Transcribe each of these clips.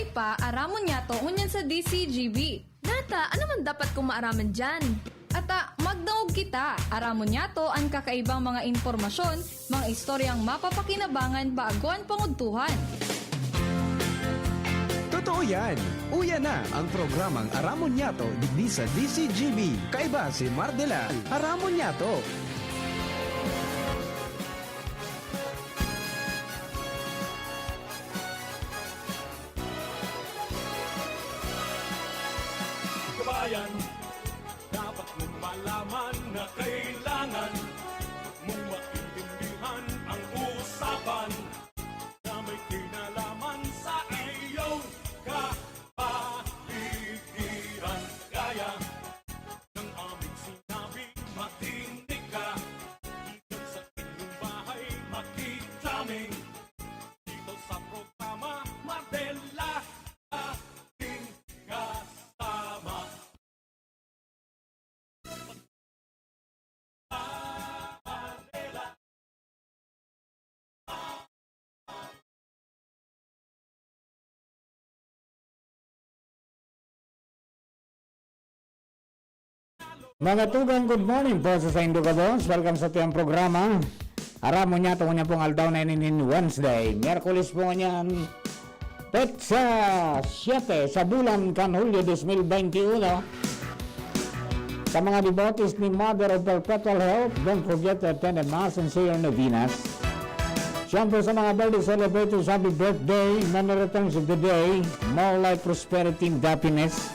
May pa, aramon niya to ngunyan sa DCGB. Nata, ano man dapat kong maaraman dyan? Ata, magdaog kita. Aramon niya to ang kakaibang mga impormasyon, mga istoryang mapapakinabangan bago ang panguntuhan. Totoo yan. Uya na ang programang Aramon Yato digdi sa DCGB. Kaiba si Mardela. Aramon Yato. Kabayan, dapat mong malaman na kailangan mong maintindihan ang usapan na may kinalaman sa iyong kapaligiran. Gaya ng aming sinabi, makinig ka. Dito sa inyong bahay, makiklaming. Dito sa programa, Mardela, ating kasama. Mga tugang, good morning po sa Indo Kabos. Welcome sa tiyang programa. Aramon niya, tungo niya pong aldaw na inin Wednesday. Miyerkules po niyan, petsa 7 sa bulan kan Hulyo 2021. Sa mga devotees ni Mother of Perpetual Health, don't forget to attend the Mass and say your novenas. Siyempre sa mga birthday celebrators, happy birthday, many returns of the day, more life, prosperity, and happiness.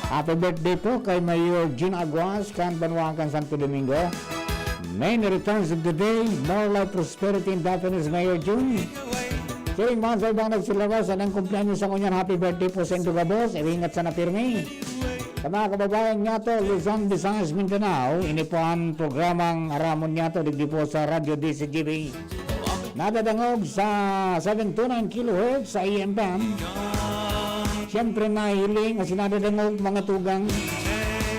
Happy birthday po kay Mayor Jean Aguas, kan Banwakan, Santo Domingo. Many returns of the day, more life, prosperity, and happiness, Mayor June. Siring mga sa ibang nagsilabas, anong kumpleanyo sa kunyan, happy birthday po sa Indugabos, iringat sa napirmi. Sa mga kababayan nga to, Luzon, Visayas, Mindanao, inipuan programang Aramon nga to, digdi po sa Radio DCGB. Nadadangog sa 729 kHz sa AM band. Siyempre nahiling at sinadadangog mga tugang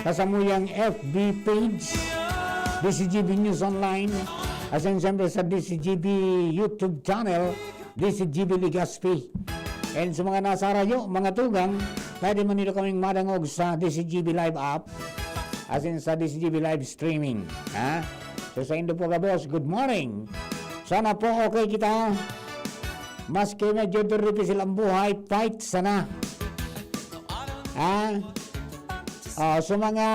kasamuyang FB page, DCGB News Online, at siyempre sa DCGB YouTube channel, DCGB Ligaspi. And sa mga nasa radyo, mga tugang, pwede man nila kaming madangog sa DCGB Live app, as in sa DCGB Live streaming. Ha? So sa Indo po Kabos, good morning. Sana po okay kita. Maski medyo duripisil ang buhay, fight sana. Sa mga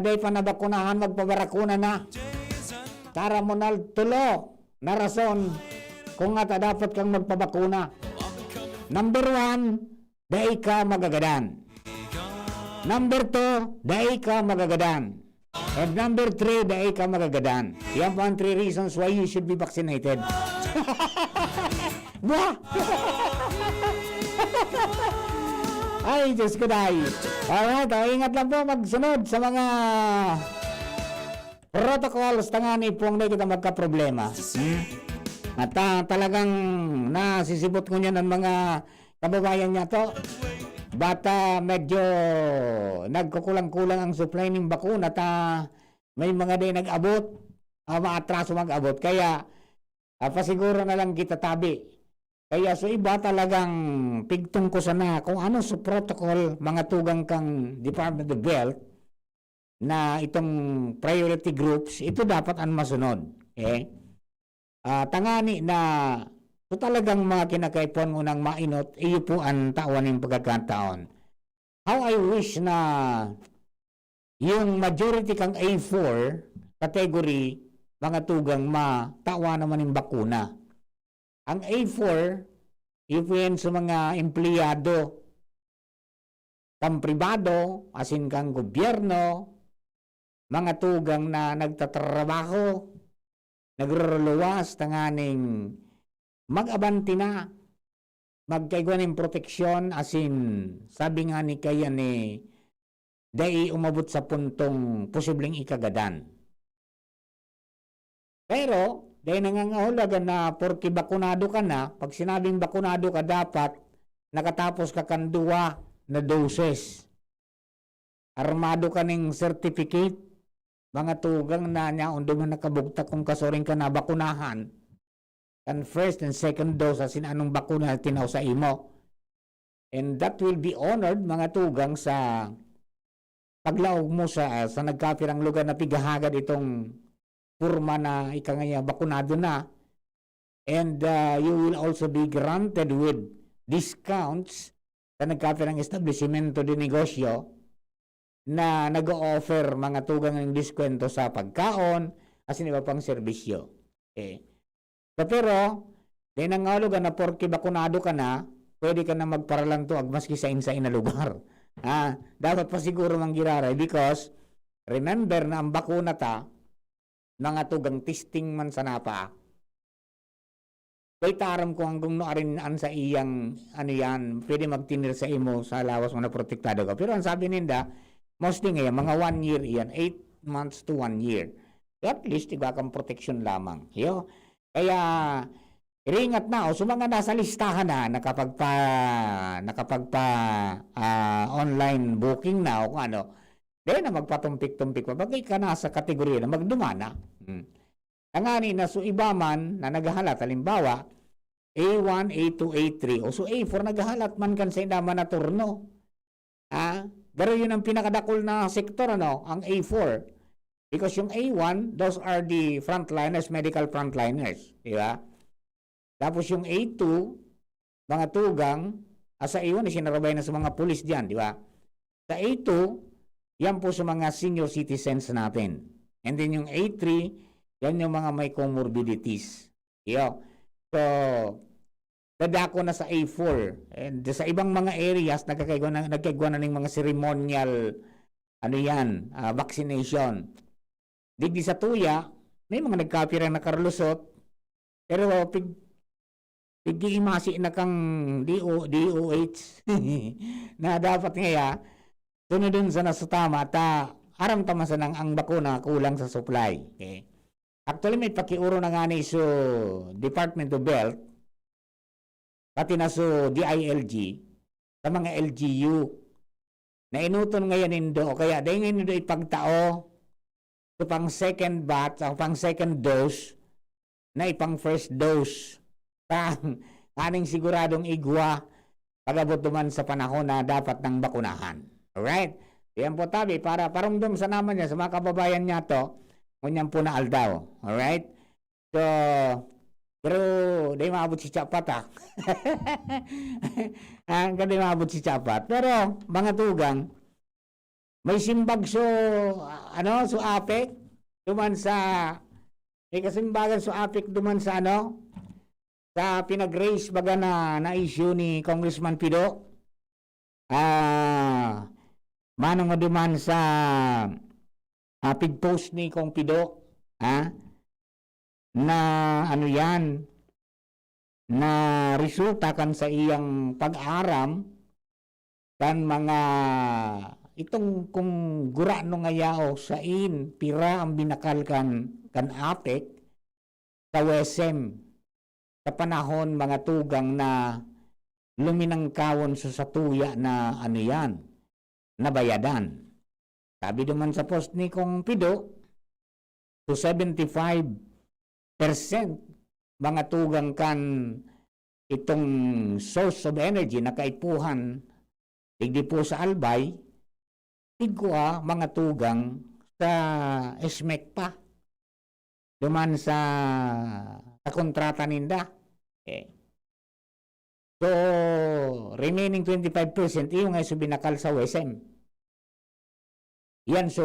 day pa nabakunahan, magpabarakuna na. Tara mo na tulo na rason kung nga dapat kang magpabakuna. Number 1, day ka magagadan. Number 2, day ka magagadan. And number 3, day ka magagadan. Yan po ang 3 reasons why you should be vaccinated. Bah! Ay, Diyos ko dahil. Alright, ingat lang po magsunod sa mga protocols tangani po ang kita magka-problema. At talagang nasisibot ko niya ng mga kababayan niya to. Bata medyo nagkukulang-kulang ang supply ng bakuna at may mga day nag-abot, maatraso mag-abot. Kaya pasiguro na lang kita tabi. Kaya so iba talagang pigtong ko sana kung ano sa protocol mga tugang kang Department of Health na itong priority groups, ito dapat ang masunod. Okay? Tangani na so talagang mga kinakaipon unang mainot, iyo po ang tawan ng pagkakataon. How I wish na yung majority kang A4 category mga tugang matawa naman yung bakuna. Ang A4, ipuin sa mga empleyado, kang pribado, asin kang gobyerno, mga tugang na nagtatrabaho, nagruluwas, tanganing mag-abanti na, magkaigwan ng proteksyon, asin sabi nga ni kaya ni dahil umabot sa puntong posibleng ikagadan. Pero, dahil nangangahulugan na porke bakunado ka na, pag sinabing bakunado ka dapat, nakatapos ka kan 2 na doses. Armado ka ng certificate, mga tugang na niya, undo nga nakabugtak kung kasuring ka na bakunahan, kan first and second dose, asin anong bakuna tinaw sa imo. And that will be honored, mga tugang, sa paglaog mo sa nagkapirang lugar na pigahagad itong purma na ikangaya bakunado na. And you will also be granted with discounts sa nagkapirang establishmento de negosyo na nag-o-offer mga tugang ng diskwento sa pagkaon as in iba pang serbisyo. Okay. So, pero, di nangalugan na porke bakunado ka na, pwede ka na magparalang tuag maski sa insay na lugar. Dapat pa siguro manggiraray because remember na ang bakuna ta, mga tugang testing man sa napa. Kay taram ko hanggang noarin an sa iyang ano yan, pwede magtinir sa imo sa lawas mo na protektado ka. Pero ang sabi ninda, mostly ngayon, mga 1 year yan, 8 months to 1 year. At least, iba kang protection lamang. Yo? Kaya, ringat na, o so mga nasa listahan na, nakapagpa online booking na, o kung ano, dahil na magpatumpik-tumpik pa, bagay ka na sa kategorya na magdumana. Tangani na so iba man na naghahalat, halimbawa, A1, A2, A3, o so A4, naghahalat man kan sa inaman na turno. Pero yun ang pinakadakol na sektor, ano, ang A4. Because yung A1, those are the frontliners, medical frontliners. Di ba? Tapos yung A2, mga tugang, sa A1, sinarabay na sa mga pulis dyan, di ba? Sa A2, yan po sa mga senior citizens natin. And then yung A3, yan yung mga may comorbidities. Yo. So, dadako na sa A4. And sa ibang mga areas, nagkagawa na ng mga ceremonial, ano yan, vaccination. Digdi sa tuya, may mga nagkapira na karlusot, pero pigimasi na kang DOH na dapat ngaya, sunodun sa nasutama, aram tamasan ang bakuna kulang sa supply. Okay? Actually, may pakiuro na nga ni so Department of Health, pati na so DILG, sa mga LGU, na inuton ngayon nindo, kaya dahil ngayon nindo ipagtao, so pang second batch, o pang second dose, na ipang first dose, pang aning siguradong igwa, pag-abot duman sa panahon na dapat ng bakunahan. Alright? Yan po tabi, para parumdum sa naman niya, sa mga kababayan niya to, ngunyan po na aldaw. Alright? So, pero, di maabot si Chapat, Hindi maabot si Chapat. Pero, mga tugang, may simbag so, so apek, duman sa, may kasimbagan so apek duman sa sa pinag-raise baga na issue ni Congressman Pido. Manong nga duman sa pig-post ni Kong Pido, na na resulta kan sa iyang pag-aram kan mga itong kung gura no ngayao sa pira ang binakal kan apek sa WSM sa panahon mga tugang na luminangkawon sa tuya na nabayadan. Sabi naman sa post ni Kong Pido, to 75% mga tugang kan itong source of energy na kaipuhan digdi po sa Albay, igwa mga tugang sa SMEC pa. Duman sa kontrata ninda. Okay. So, remaining 25% yung nga binakal sa WSM. Yan, so,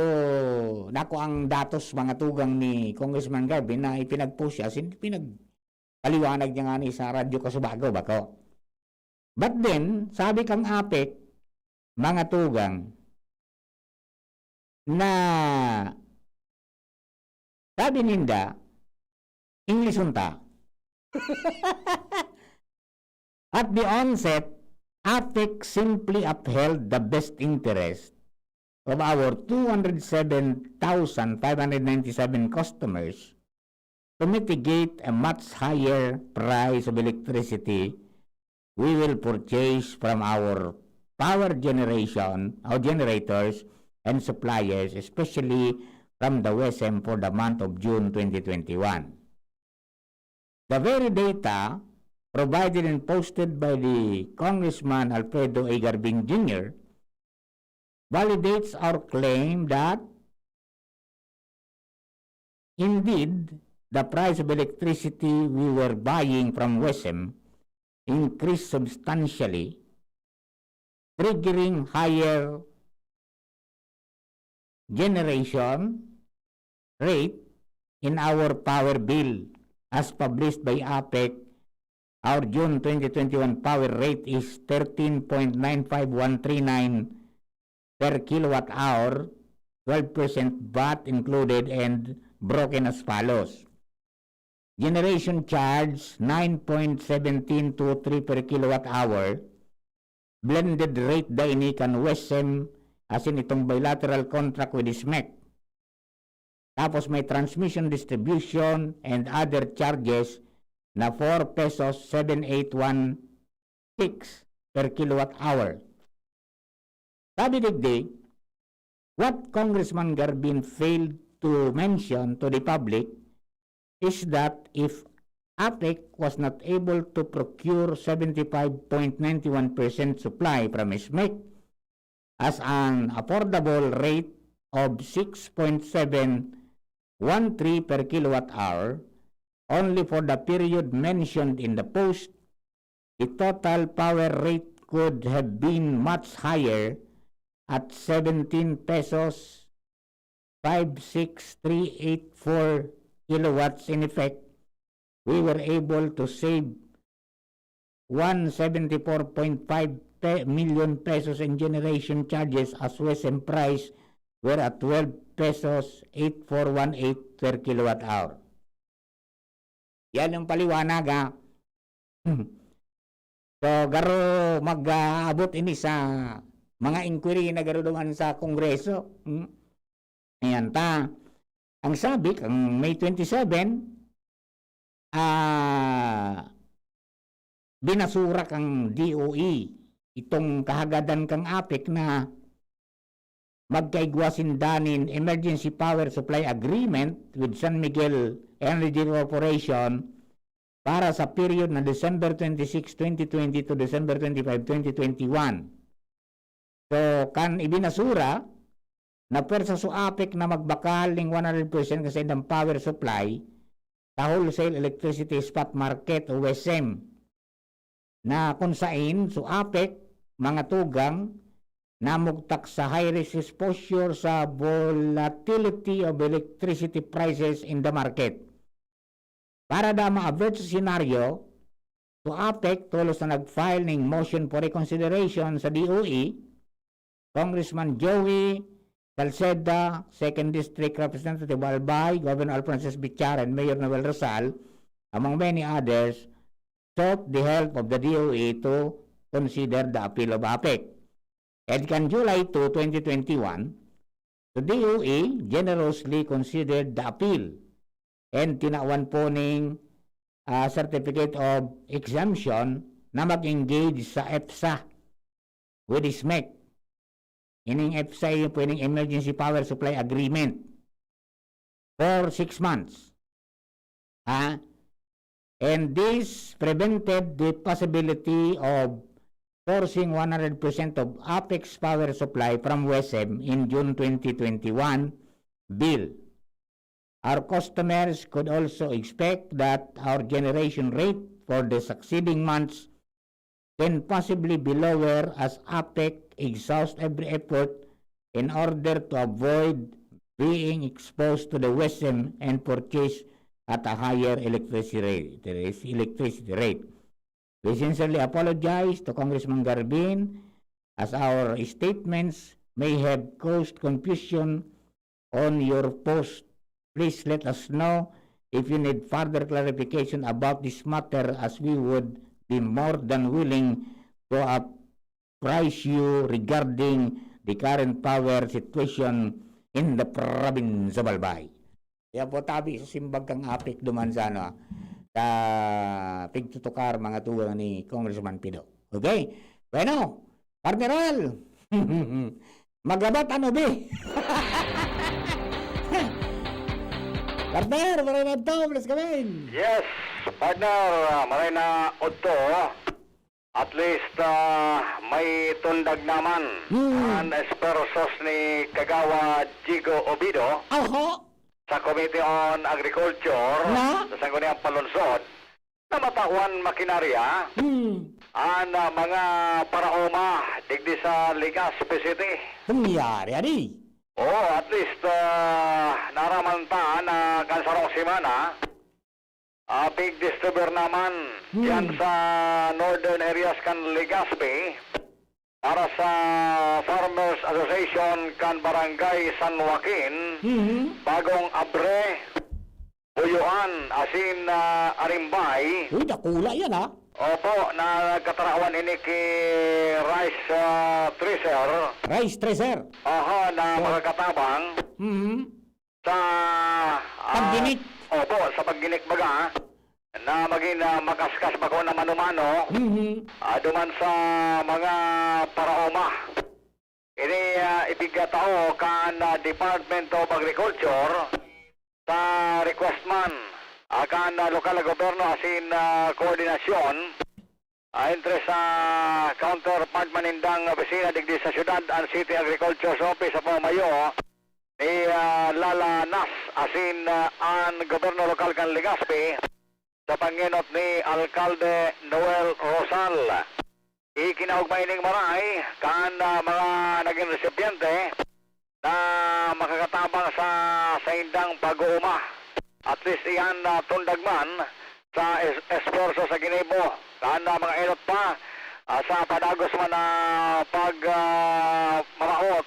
nako ang datos mga tugang ni Congressman Garvin na ipinag-post siya, pinagpaliwanag niya nga ni sa radyo Kasubago, bako. But then, sabi kang apek, mga tugang, na sabi ninda, English unta. At the onset, APEC simply upheld the best interest of our 207,597 customers to mitigate a much higher price of electricity we will purchase from our power generation, our generators and suppliers, especially from the WSM for the month of June 2021. The very data provided and posted by the Congressman Alfredo A. Garbin Jr., validates our claim that indeed the price of electricity we were buying from WESM increased substantially, triggering higher generation rate in our power bill. As published by APEC, our June 2021 power rate is 13.95139 per kilowatt hour, 12% VAT included and broken as follows. Generation charge 9.1723 per kilowatt hour. Blended rate dainik ang WESM as in itong bilateral contract with SMEC. Tapos may transmission, distribution, and other charges na 4 pesos 7816 per kilowatt hour. Sabi digdig, what Congressman Garbin failed to mention to the public is that if APEC was not able to procure 75.91% supply from SMEC as an affordable rate of 6.713 per kilowatt hour only for the period mentioned in the post, the total power rate could have been much higher at 17 pesos 56384 kilowatts. In effect, we were able to save 174.5 million pesos in generation charges as WESM price were at 12 pesos 8418 per kilowatt hour. Yan ang paliwanag ha. So, garo mag-aabot ini sa mga inquiry na garo duman sa Kongreso. Ayan ta. Ang sabi, ang May 27, binasura kang DOE itong kahagadan kang APEC na magkaigwasindanin emergency power supply agreement with San Miguel Energy Corporation para sa period na December 26, 2020 to December 25, 2021. So, kan ibinasura na pwersa sa APEC na magbakal ng 100% kasi ng power supply sa wholesale electricity spot market o WESM na kung saan so APEC mga tugang namugtak sa high risk exposure sa volatility of electricity prices in the market. Para da ma-avert sa scenario, so APEC tulos na nag-file ng motion for reconsideration sa DOE, Congressman Joey Salceda, 2nd District Representative Albay, Governor Alfrances Bichara, and Mayor Noel Rosal, among many others, sought the help of the DOE to consider the appeal of APEC. And on July 2, 2021, the DOE generously considered the appeal and tinawan po ng certificate of exemption na mag-engage sa EPSA with SMEC. Ining EPSA yung pwedeng Emergency Power Supply Agreement for 6 months. And this prevented the possibility of forcing 100% of APEC's power supply from WESM in June 2021 bill. Our customers could also expect that our generation rate for the succeeding months can possibly be lower as APEC exhausts every effort in order to avoid being exposed to the WESM and purchase at a higher electricity rate. We sincerely apologize to Congressman Garbin as our statements may have caused confusion on your post. Please let us know if you need further clarification about this matter as we would be more than willing to apprise you regarding the current power situation in the province of Albay. Kaya po tabi sa simbag kang APEC duman sa sa pigtutukar mga tugang ni Congressman Pido. Okay? Bueno, partneral. Magabat ano be? Partner, para na to, please come in. Yes, partner, maray na udto. At least may tundag naman ang espersos ni Kagawa Jigo Obido Oho! sa Committee on Agriculture Na? sa Sangguniang Palunsod na matawan makinarya ang mga paraoma digdi sa Legazpi City. Pangyari, adi. Oh, at least naramanta na kansarong simana. Big distributor naman yan sa northern areas kan Legazpi para sa Farmers Association kan Barangay San Joaquin, Bagong Abre, Buyuan, asin Arimbay. Uy, nakula yan, ha? Opo, nagkatarawan ini kay Rice Tracer. Rice Tracer. Aha, na makakatabang sa Pagginik. Opo, sa pagginik baga na maging makaskas ba ko na manumano duman sa mga paraoma. Ini ibigataw kan Department of Agriculture sa request man kan lokal na gobyerno asin koordinasyon entre sa counterpart manindang opisina digdi sa syudad ang City Agriculture Office sa Pamayo ni Lala Nas asin ang gobyerno lokal kan Legazpi sa panginot ni Alcalde Noel Rosal. Ikinaugmay ning maray kan mga naging resypiente na makakatabang sa indang pag-uuma. At least iyan tundagman sa esforso sa Ginebo kan mga enot pa sa padagos man na pag-maraot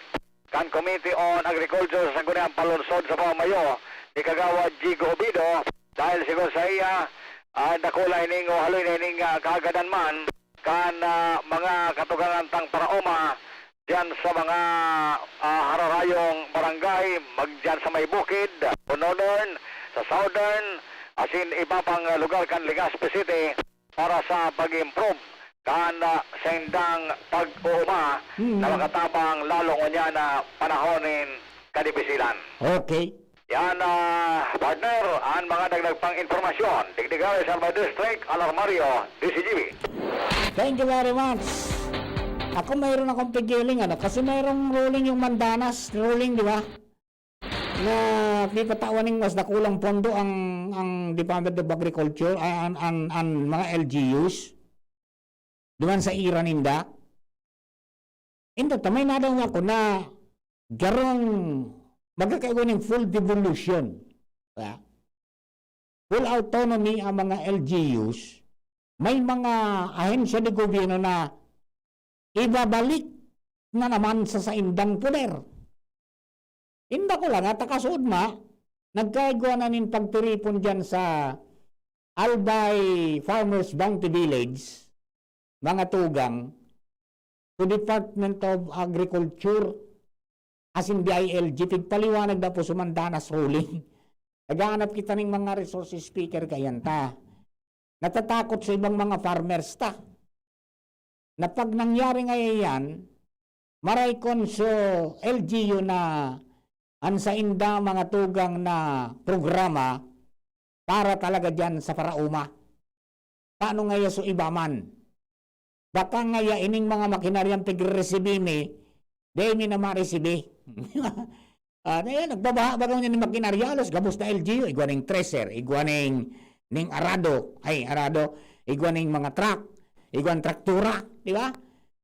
kan Committee on Agriculture sa Sangguniang Palunsod sa Pamayo ni Kagawa Jigo Obido dahil siguro sa iya nakulay ning o haloy ning kaagadan man kan mga katuganantang paraoma diyan sa mga hararayong barangay magdiyan sa may bukid, sa northern, sa southern, asin iba pang lugar kan Legazpi City para sa pag-improve kan sendang pag-uuma na makatabang lalong niya na panahonin kadipisilan. Okay. Yan, partner, ang mga dagdag pang informasyon. Digdigaw sa Alba District, Alarmario, DCGB. Thank you very much. Ako mayroon akong pigiling, kasi mayroong ruling yung Mandanas, ruling, di ba? Na di patawaning mas nakulang pondo ang Department of Agriculture, ang mga LGUs, duman sa Iran Inda. Ito, tamay na daw ako na garong magkakaroon ng full devolution. Diba? Full autonomy ang mga LGUs. May mga ahensya ng gobyerno na ibabalik na naman sa indang poder. Inda ko lang at akasuod nagkaigwa na nin pagtiripon dyan sa Albay Farmers Bounty Village, mga tugang, to Department of Agriculture, as in DILG, pigpaliwanag na po sumandanas ruling. Naghahanap kita ng mga resources speaker kayan ta. Natatakot sa ibang mga farmers ta. Na pag nangyari ngayon yan, maray konso LGU na ansa inda mga tugang na programa para talaga dyan sa parauma. Paano ngaya so iba man? Baka ngaya ining mga makinaryang pigresibimi, dahil mi na maresibi. Nagbabaha ba niya ni makinarya, alos gabos na LGU, igwa ning tracer, igwa ning arado, igwa ning mga truck, igwa ng traktura, di ba?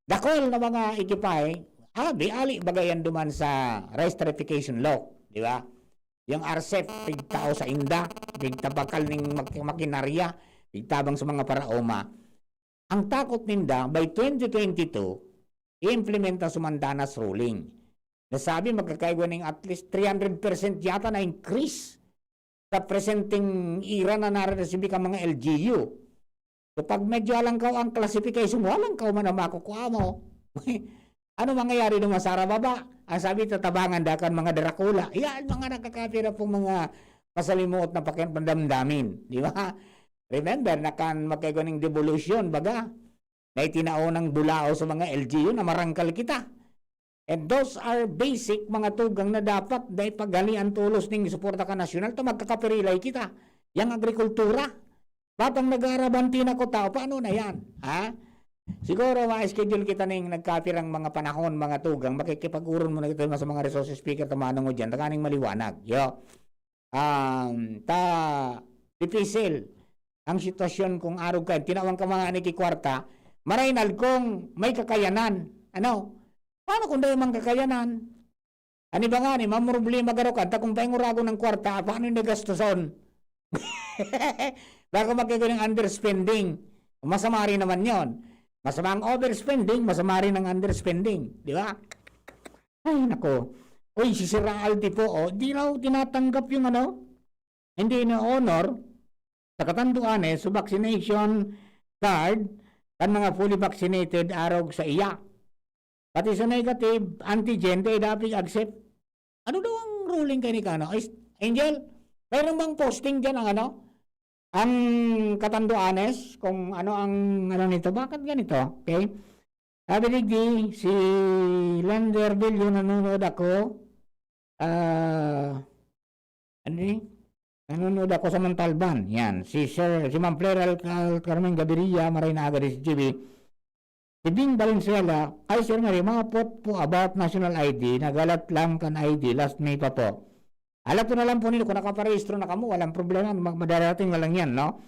Dakol na mga ikipay, ali bagayan duman sa rice tariffication law, di ba? Yung RCEP, pigtao sa inda, pigtabakal ning makinarya, pigtabang sa mga paraoma. Ang takot ninda, by 2022, i-implementa sumandanas ruling. Nasabi magkakaigwa ng at least 300% yata na increase sa presenting era na narereceive ka mga LGU. So pag medyo alang ka ang classification mo, alang ka man na makukuha mo. Ano mangyayari naman sa baba? Ang sabi tatabangan dakan mga Dracula. Yan mga nakakapira pong mga pasalimuot na pandamdamin. Di ba? Remember, nakan magkaigo ng devolution, baga, na itinaunang bulao sa mga LGU na marangkal kita. And those are basic mga tugang na dapat dahil paghalian tulos ng suporta ka nasyonal, ito magkakapirilay kita. Yang agrikultura, Batang nag-aarabanti na ko tao, paano na yan? Ha? Siguro ma-schedule kita ng nagkapirang mga panahon, mga tugang, makikipag-uron mo na kita sa mga resource speaker, tamanong mo dyan, takaning maliwanag. Yo. Dipisil ang sitwasyon kung araw ka, tinawang ka mga kwarta, marainal kung may kakayanan. Ano? Paano kung dahil mang kakayanan? Ani ba nga ni, mamroblema garo ka, kung paingurago ng kwarta, paano yung nagastuson? Baka magkakaroon ng underspending. Masama rin naman yon. Masama ang overspending, masama rin ang underspending. Di ba? Ay, nako. Uy, si Sir Aldi po, di raw tinatanggap yung hindi na honor sa katanduan sa vaccination card kan mga fully vaccinated arog sa iya. Pati sa negative antigen, di dapat accept. Ano daw ang ruling kay ni Kano? Angel, mayroon bang posting dyan ang ang katanduanes kung ang nito? Bakit ganito? Okay? Sabi ni si Landerville yung nanonood ako. Nanonood ako sa Montalban. Yan. Si Ma'am Pleral Carmen Gaviria, maray na agad si GB. Si Bing Valenzuela, ay Sir Mary, mga po about national ID, nagalat lang kan ID, last May pa po. Alam ko na lang po nilo, kung nakaparehistro na kamo, walang problema, madarating na lang yan, no?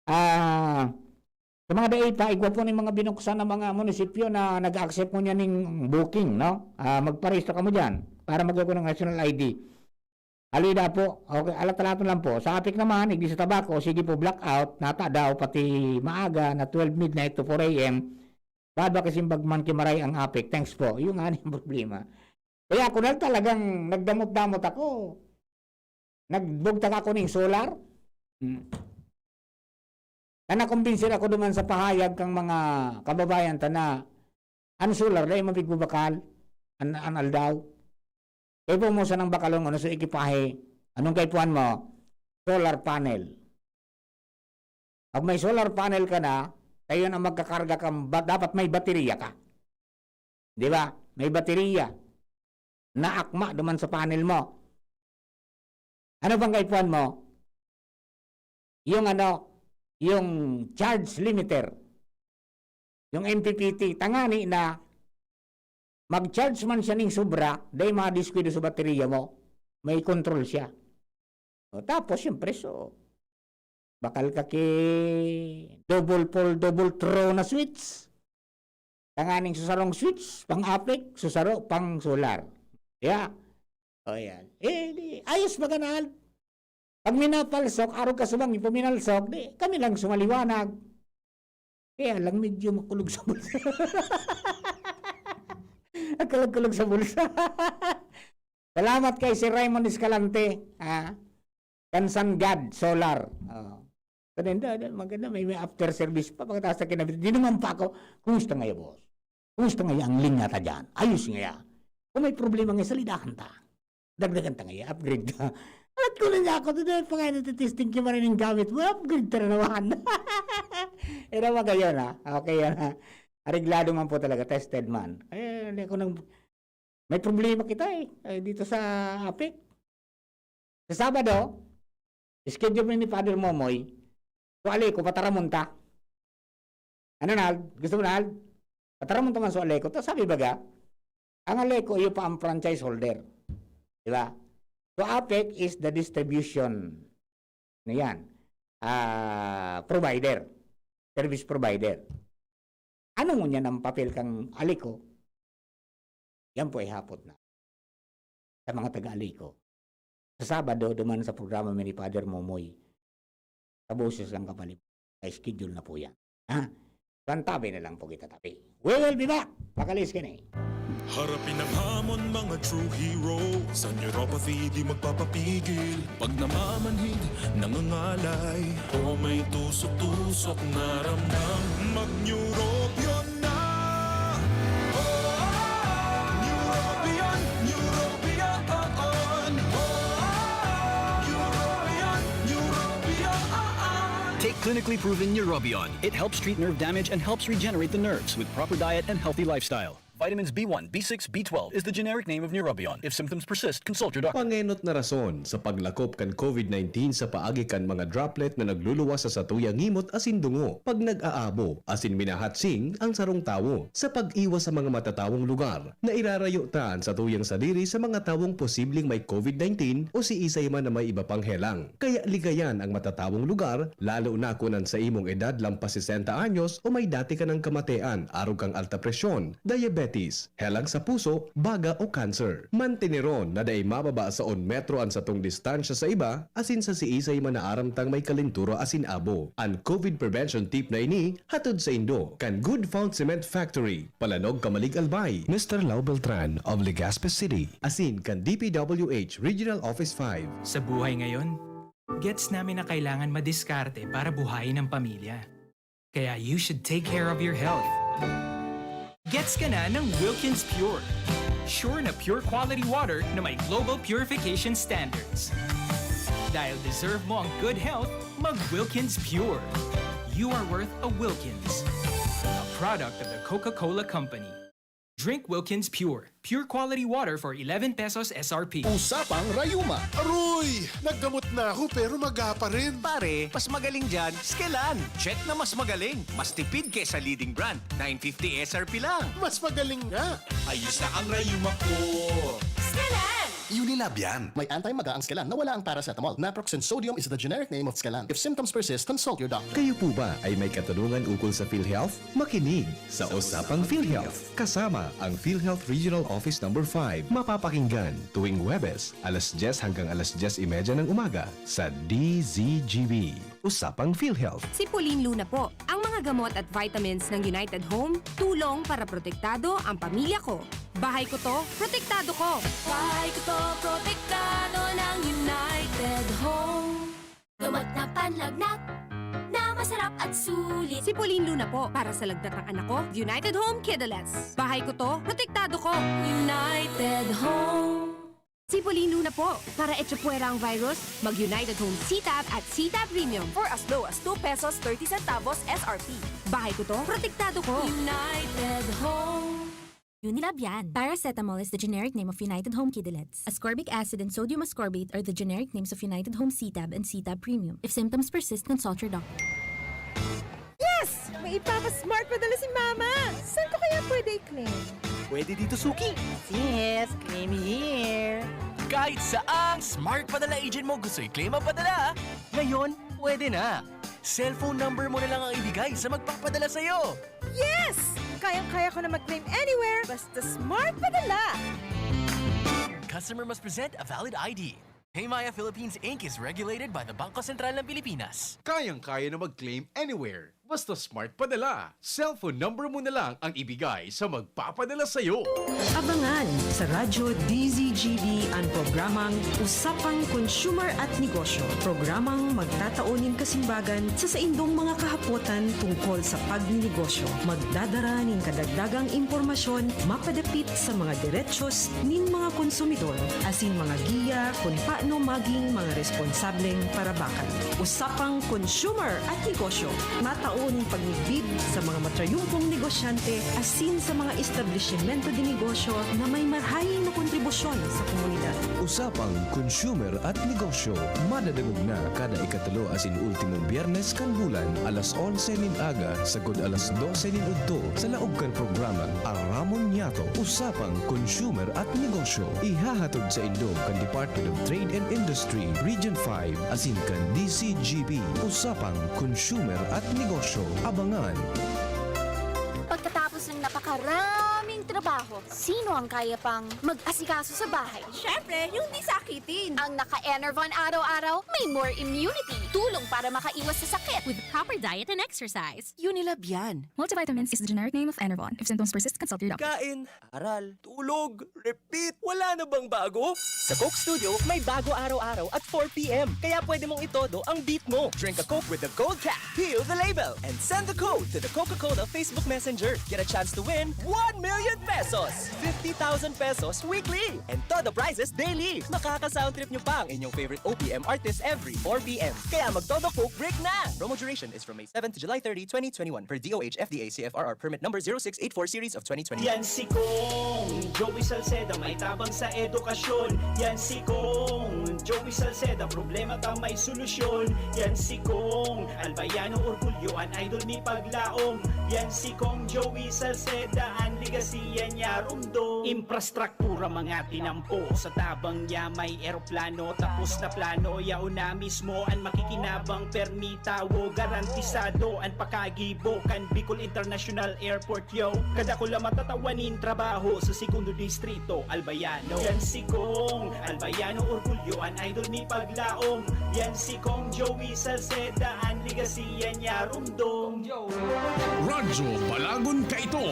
Sa mga data, igwa po ng mga binuksan ng mga munisipyo na nag-accept mo niya ng booking, no? Magparehistro ka mo dyan para magagawa ng national ID. Alida po, okay, alat-alato lang po. Sa APIC naman, igdi sa tabako, sige po blackout, nata daw, pati maaga na 12 midnight to 4 a.m. Bad ba kasi bagman kimaray ang APIC? Thanks po. Yung nga yung problema. Kaya ako na talagang nagdamot-damot ako. Nagbugtak ako ng solar. Nakumbinsin ako duman sa pahayag kang mga kababayan na ano solar, dahil mabigbubakal, anal daw. Kaya po mo sa ng bakalong sa ikipahe, anong kaipuan mo? Solar panel. Pag may solar panel ka na, tayo na magkakarga ka, dapat may baterya ka. Di ba? May baterya na akma duman sa panel mo. Ano bang kaipuan mo? Yung yung charge limiter. Yung MPPT, tangani na mag-charge man siya ng sobra, dahil ma-disquido sa baterya mo, may control siya. Tapos, siyempre, bakal ka double pole, double throw na switch. Tanganing susarong switch, pang APIC, susaro, pang solar. Yeah. O yan. Ayos ba ganal? Pag minapalsok, araw ka subang ipuminalsok, kami lang sumaliwanag. Kaya lang medyo makulog sa bulsa. Kulog-kulog sa bulsa. Salamat kay si Raymond Escalante. Kansan God Solar. Maganda, may after service pa. Pagkatapos na kinabit. Di naman pa ako. Kumusta ngayon, boss? Kumusta ngayon ang link nata dyan? Ayos ngayon. Kung may problema ngayon, salidahan ta. Dagdagan ta ngayon. Upgrade ka. At ko na niya ako. Doon pa ngayon natitesting ko marin yung gamit mo. Upgrade ta na naman. Era ba kayo na? Okay yan ha. Areglado man po talaga. Tested man. May problema kita dito sa APIC. Sa Sabado, schedule ni Father Momoy. Suali ko, pataramun ta. Ano Nal? Gusto mo Nal? Pataramun ta man suali ko. Sabi baga, ang aleko iyo pa ang franchise holder. Diba? So APIC is the distribution na yan. Provider. Service provider. Ano mo niya ng papel kang aliko? Yan po ay hapot na. Sa mga taga-aliko. Sa Sabado, duman sa programa ni Father Momoy. Sa boses lang kapalit. Ay schedule na po yan. Kantabi na lang po kita tapi. We will be back. Pakalis ka na Harapin ang hamon, mga true hero. Sa neuropathy, di magpapapigil. Pag namamanhid, nangangalay, o may tusok-tusok na ramdam, mag-Neurobion na. Neurobion, Neurobion on. Neurobion. Take clinically proven Neurobion. It helps treat nerve damage and helps regenerate the nerves with proper diet and healthy lifestyle. Vitamins B1, B6, B12 is the generic name of Neurobion. If symptoms persist, consult your doctor. Pangenot na rason sa paglakop kan COVID-19 sa paagi kan mga droplet na nagluluwas sa satuyang ngimot asin dungo pag nag-aabo asin minahatsing ang sarong tawo sa pag-iwas sa mga matatawong lugar na irarayutan sa tuyang sadiri sa mga tawong posibleng may COVID-19 o si isay man na may iba pang helang. Kaya ligayan ang matatawong lugar lalo na kunan sa imong edad lampas 60 anyos o may dati ka ng kamatean, arog kang alta presyon, diabetes, helang sa puso, baga o cancer. Mantineron na day mababa sa 1 metro an satong distansya sa iba asin sa si isay man naaramtang may kalinturo asin abo. Ang COVID prevention tip na ini hatod sa Indo kan Good Fount Cement Factory, Palanog, Kamalig, Albay, Mr. Lau Beltran of Legazpi City, asin kan DPWH Regional Office 5. Sa buhay ngayon, gets namin na kailangan madiskarte para buhayin ang pamilya. Kaya you should take care of your health. Gets ka na ng Wilkins Pure. Sure na pure quality water na may global purification standards. Dahil deserve mo ang good health, mag-Wilkins Pure. You are worth a Wilkins. A product of the Coca-Cola Company. Drink Wilkins Pure. Pure quality water for 11 pesos SRP. Usapang Rayuma. Aroy! Naggamot na ako pero maga pa rin. Pare, mas magaling dyan, Skelan. Check na mas magaling. Mas tipid kesa leading brand. 950 SRP lang. Mas magaling nga. Ayos na ang Rayuma ko. Skelan! Unilab yan. May anti-maga ang Skelan na wala ang paracetamol. Naproxen sodium is the generic name of Skelan. If symptoms persist, consult your doctor. Kayo po ba ay may katanungan ukol sa PhilHealth? Makinig sa Usapang PhilHealth. Kasama ang PhilHealth Regional Office No. 5. Mapapakinggan tuwing Huwebes, alas 10 hanggang alas 10:30 ng umaga sa DZGB. Usapang PhilHealth. Si Pauline Luna po. Ang mga gamot at vitamins ng United Home, tulong para protektado ang pamilya ko. Bahay ko to, protektado ko. Bahay ko to, protektado ng United Home. Gamot na panlagnat, na masarap at sulit. Si Pauline Luna po, para sa lagnat ng anak ko, United Home Kidalets. Bahay ko to, protektado ko. United Home. Si Pauline Luna po, para etsapuera ang virus, mag-United Home CTAB at CTAB Premium for as low as 2 pesos 30 centavos SRP. Bahay ko to, protektado ko. United Home. Unilab yan. Paracetamol is the generic name of United Home Kidalets. Ascorbic acid and sodium ascorbate are the generic names of United Home CTAB and CTAB Premium. If symptoms persist, consult your doctor. Yes! May ipapa-smart padala si Mama! Saan ko kaya pwede i-claim? Pwede dito, Suki. Yes, claim here. Kahit saang smart padala agent mo gusto i-claim ang padala, ngayon, pwede na. Cellphone number mo na lang ang ibigay sa magpapadala sa'yo. Yes! Kayang-kaya ko na mag-claim anywhere, basta smart padala. Customer must present a valid ID. Paymaya Philippines Inc. is regulated by the Bangko Sentral ng Pilipinas. Kayang-kaya na mag-claim anywhere. Basta smart padala. Cellphone number mo na lang ang ibigay sa magpapadala sa'yo. Abangan sa Radyo DZGB ang programang Usapang Consumer at Negosyo. Programang magtataunin kasimbagan sa saindong mga kahapotan tungkol sa pagninegosyo. Magdadara ning kadagdagang impormasyon mapadapit sa mga diretsyon nin mga konsumidor asin mga giya kung paano maging mga responsableng parabakan. Usapang Consumer at Negosyo. Mataon pagnibid sa mga matrayumpong negosyante asin sa mga establishmento de negosyo na may marhaying na kontribusyon sa komunidad. Usapang Consumer at Negosyo. Madadagog na kada ikatulo asin ultimong Biyernes kan bulan alas 11 nin aga sagod alas 12 nin udto sa laog kan programang Aramon Yato. Usapang Consumer at Negosyo. Ihahatod sa Indo kan Department of Trade and Industry Region 5 asin kan DCGB. Usapang Consumer at Negosyo. Abangan. Pagkatapos ng napakaraming trabaho, sino ang kaya pang mag-asikaso sa bahay? Siyempre, yung di sakitin. Ang naka-Enervon araw-araw, may more immunity. Tulong para makaiwas sa sakit. With proper diet and exercise. Unilab yan. Multivitamins is the generic name of Enervon. If symptoms persist, consult your doctor. Kain, aral, tulog, repeat. Wala na bang bago? Sa Coke Studio, may bago araw-araw at 4 p.m. Kaya pwede mong itodo ang beat mo. Drink a Coke with the gold cap, peel the label, and send the code to the Coca-Cola Facebook Messenger. Get a chance to win 1 million pesos! pesos. 50,000 pesos weekly. And todo prizes daily. Makaka-sound trip nyo pa ang inyong favorite OPM artists every 4 p.m. Kaya mag-todo coke break na! Promo duration is from May 7 to July 30, 2021 per DOH FDA CFRR permit number 0684 series of 2020. Yan si Kong Joey Salceda, may tabang sa edukasyon. Yan si Kong Joey Salceda, problema ka may solusyon. Yan si Kong Albayano Orgulyo, an idol ni Paglaong. Yan si Kong Joey Salceda, ang ligasiya niya rumdo. Infrastruktura mga tinampo, sa tabang niya may eroplano. Tapos na plano, yao na mismo ang makikinabang permitawo. Garantisado ang pakagibo kan Bicol International Airport yo. Kada ko lang matatawanin trabaho sa segundo distrito Albayano. Yan si Kong Albayano Orgulyo, an idol ni Paglaong. Yan si Kong Joey Salceda, ang ligasiya niya rumdong. Radyo Balagon ka ito.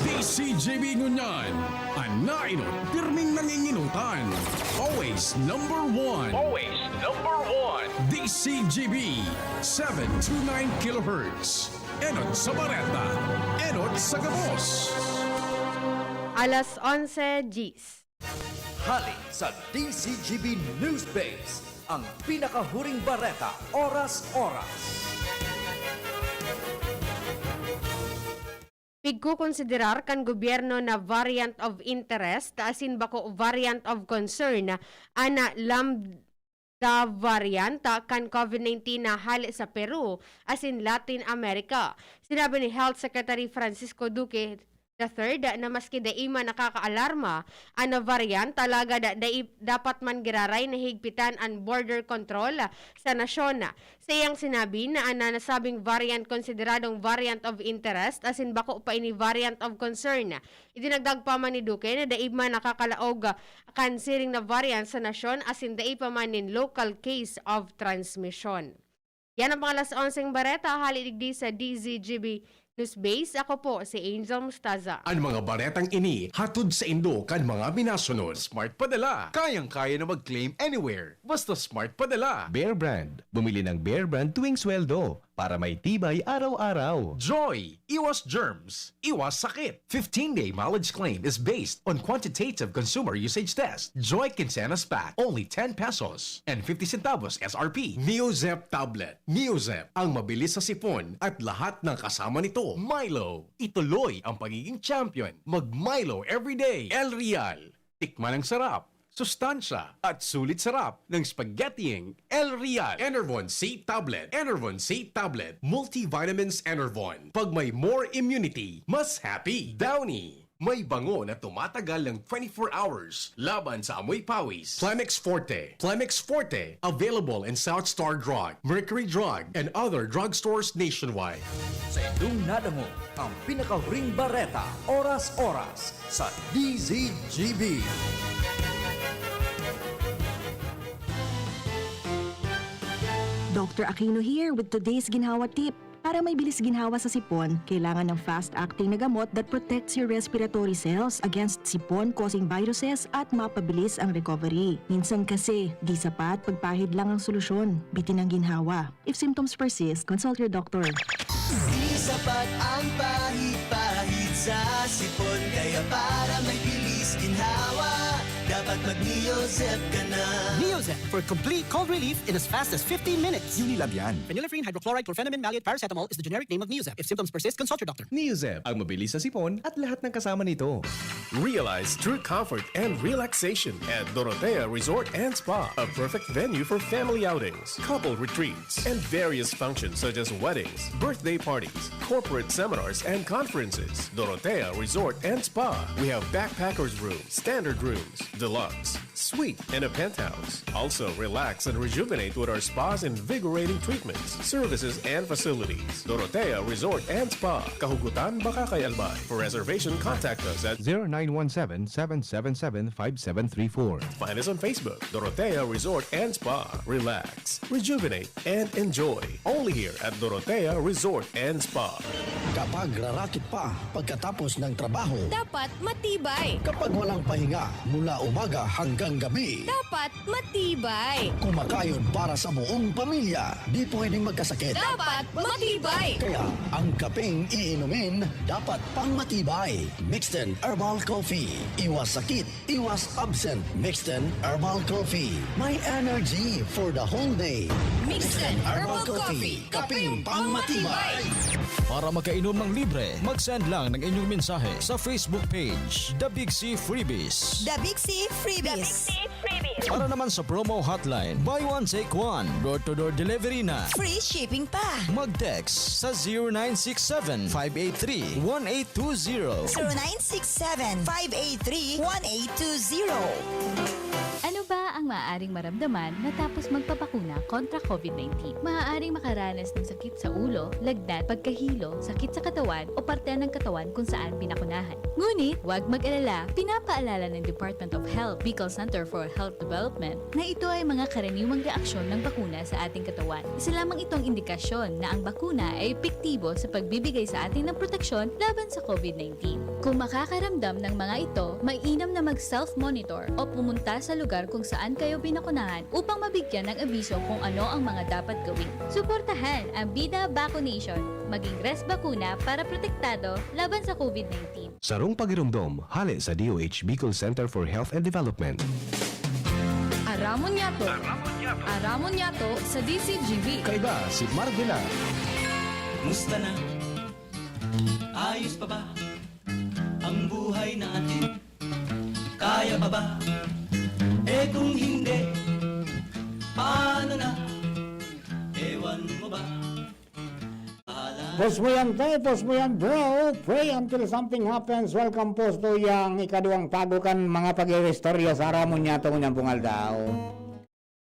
DCJB Ngunyan. Anainot, pirming nanginginutan. Always number one. Always number one. DCJB 729 kHz. Enot sa Bareta. Enot sa Gabos. Alas 11 Gs. Halik sa DCGB News Base, ang pinakahuring bareta, oras-oras. Pigkukonsiderar kan gobyerno na variant of interest, asin bako variant of concern, ana lambda variant kan COVID-19 na hali sa Peru, asin Latin America. Sinabi ni Health Secretary Francisco Duque III na maski daima nakakaalarma ang variant talaga dapat man giraray na higpitan ang border control sa nasyon. Sa iyang sinabi na ang nasabing variant konsideradong variant of interest asin bako pa ini variant of concern. Idinagdag pa man ni Duque na daima nakakalaog kan siring na variant sa nasyon asin dai pa man in local case of transmission. Yan ang mga alas 11 bareta, halidigdi sa DZGB News Base. Ako po si Angel Mustaza. Ang mga baretang ini, hatod sa Indo kan mga minasunod. Smart Padala. Kayang-kaya na mag-claim anywhere. Basta Smart Padala. Bear Brand. Bumili ng Bear Brand tuwing sweldo para may tibay araw-araw. Joy. Iwas germs. Iwas sakit. 15-day mileage claim is based on quantitative consumer usage test. Joy Quincenas Pack. Only 10 pesos and 50 centavos SRP. Neozep Tablet. Neozep. Ang mabilis sa sipon at lahat ng kasama nito. Milo. Ituloy ang pagiging champion. Mag-Milo everyday. El Real. Tikman ang sarap, sustansya at sulit sarap ng spaghettiing El Real. Enervon C Tablet. Enervon C Tablet. Multivitamins Enervon. Pag may more immunity, mas happy. Downy. May bango na tumatagal ng 24 hours. Laban sa amoy pawis. Plemex Forte. Plemex Forte. Available in South Star Drug, Mercury Drug, and other drugstores nationwide. Sa inyong nadamo, ang pinakahuring bareta, oras-oras sa DZGB. Dr. Aquino here with today's ginhawa tip. Para may bilis ginhawa sa sipon, kailangan ng fast-acting na gamot that protects your respiratory cells against sipon-causing viruses at mapabilis ang recovery. Minsan kasi, di sapat pagpahid lang ang solusyon. Bitin ang ginhawa. If symptoms persist, consult your doctor. Di sapat ang pahid-pahid sa sipon, kaya para may bilis ginhawa, dapat mag-Neozep ka na. Neozep for complete cold relief in as fast as 15 minutes. Unilab yan. Phenylephrine, hydrochloride, chlorpheniramine, maleate, paracetamol is the generic name of Neozep. If symptoms persist, consult your doctor. Neozep. Ang mabilis sa sipon at lahat ng kasama nito. Realize true comfort and relaxation at Dorotea Resort and Spa, a perfect venue for family outings, couple retreats, and various functions such as weddings, birthday parties, corporate seminars, and conferences. Dorotea Resort and Spa. We have backpackers rooms, standard rooms, deluxe, suite, and a penthouse. Also, relax and rejuvenate with our spa's invigorating treatments, services, and facilities. Dorotea Resort and Spa. Kahugutan, Bakakay, Albay. For reservation, contact us at 0917-777-5734. Find us on Facebook, Dorotea Resort and Spa. Relax, rejuvenate, and enjoy. Only here at Dorotea Resort and Spa. Kapag rarakit pa pagkatapos ng trabaho, Dapat matibay. kapag walang pahinga mula umaga hanggang ng gabi. Dapat matibay. Kumakayon para sa buong pamilya. Di pwedeng magkasakit. Dapat matibay. Kaya ang kapeng iinumin dapat pang matibay. Mixten Herbal Coffee. Iwas sakit, iwas absent. Mixten Herbal Coffee. May energy for the whole day. Mixten Herbal Coffee. Kapeng pang matibay. Para makainom ng libre, mag-send lang ng inyong mensahe sa Facebook page, The Big C Freebies. The Big C Freebies. Para naman sa promo hotline, buy one take one, door-to-door delivery na. Free shipping pa. Mag-text sa 0967-583-1820. 0967-583-1820. Ano ba ang maaaring maramdaman matapos magpapakuna kontra COVID-19? Maaaring makaranas ng sakit sa ulo, lagnat, pagkahilo, sakit sa katawan o parte ng katawan kung saan pinakunahan. Ngunit, huwag mag-alala, pinapaalala ng Department of Health, Bicol Center for Health Development na ito ay mga karaniwang reaksyon ng bakuna sa ating katawan. Isa lamang itong indikasyon na ang bakuna ay epektibo sa pagbibigay sa atin ng proteksyon laban sa COVID-19. Kung makakaramdam ng mga ito, mainam na mag-self-monitor o pumunta sa lugar kung saan kayo binakunahan upang mabigyan ng abiso kung ano ang mga dapat gawin. Suportahan ang Bida Vaccination, maging rest bakuna para protektado laban sa COVID-19. Sarong pagirumdom, hali sa DOH Bicol Center for Health and Development. Aramon Yato. Aramon Yato sa DCGB. Kaiba si Marvela. Musta na? Ayos pa ba ang buhay natin? Kaya pa ba? Eh kung hindi, paano na? Ewan mo ba? Post mo yan, te. Post mo yan, bro. Pray until something happens. Welcome po to yang ikaduang pagukan mga pag-irestorya sa Aramon Yato ng Pungaldaw.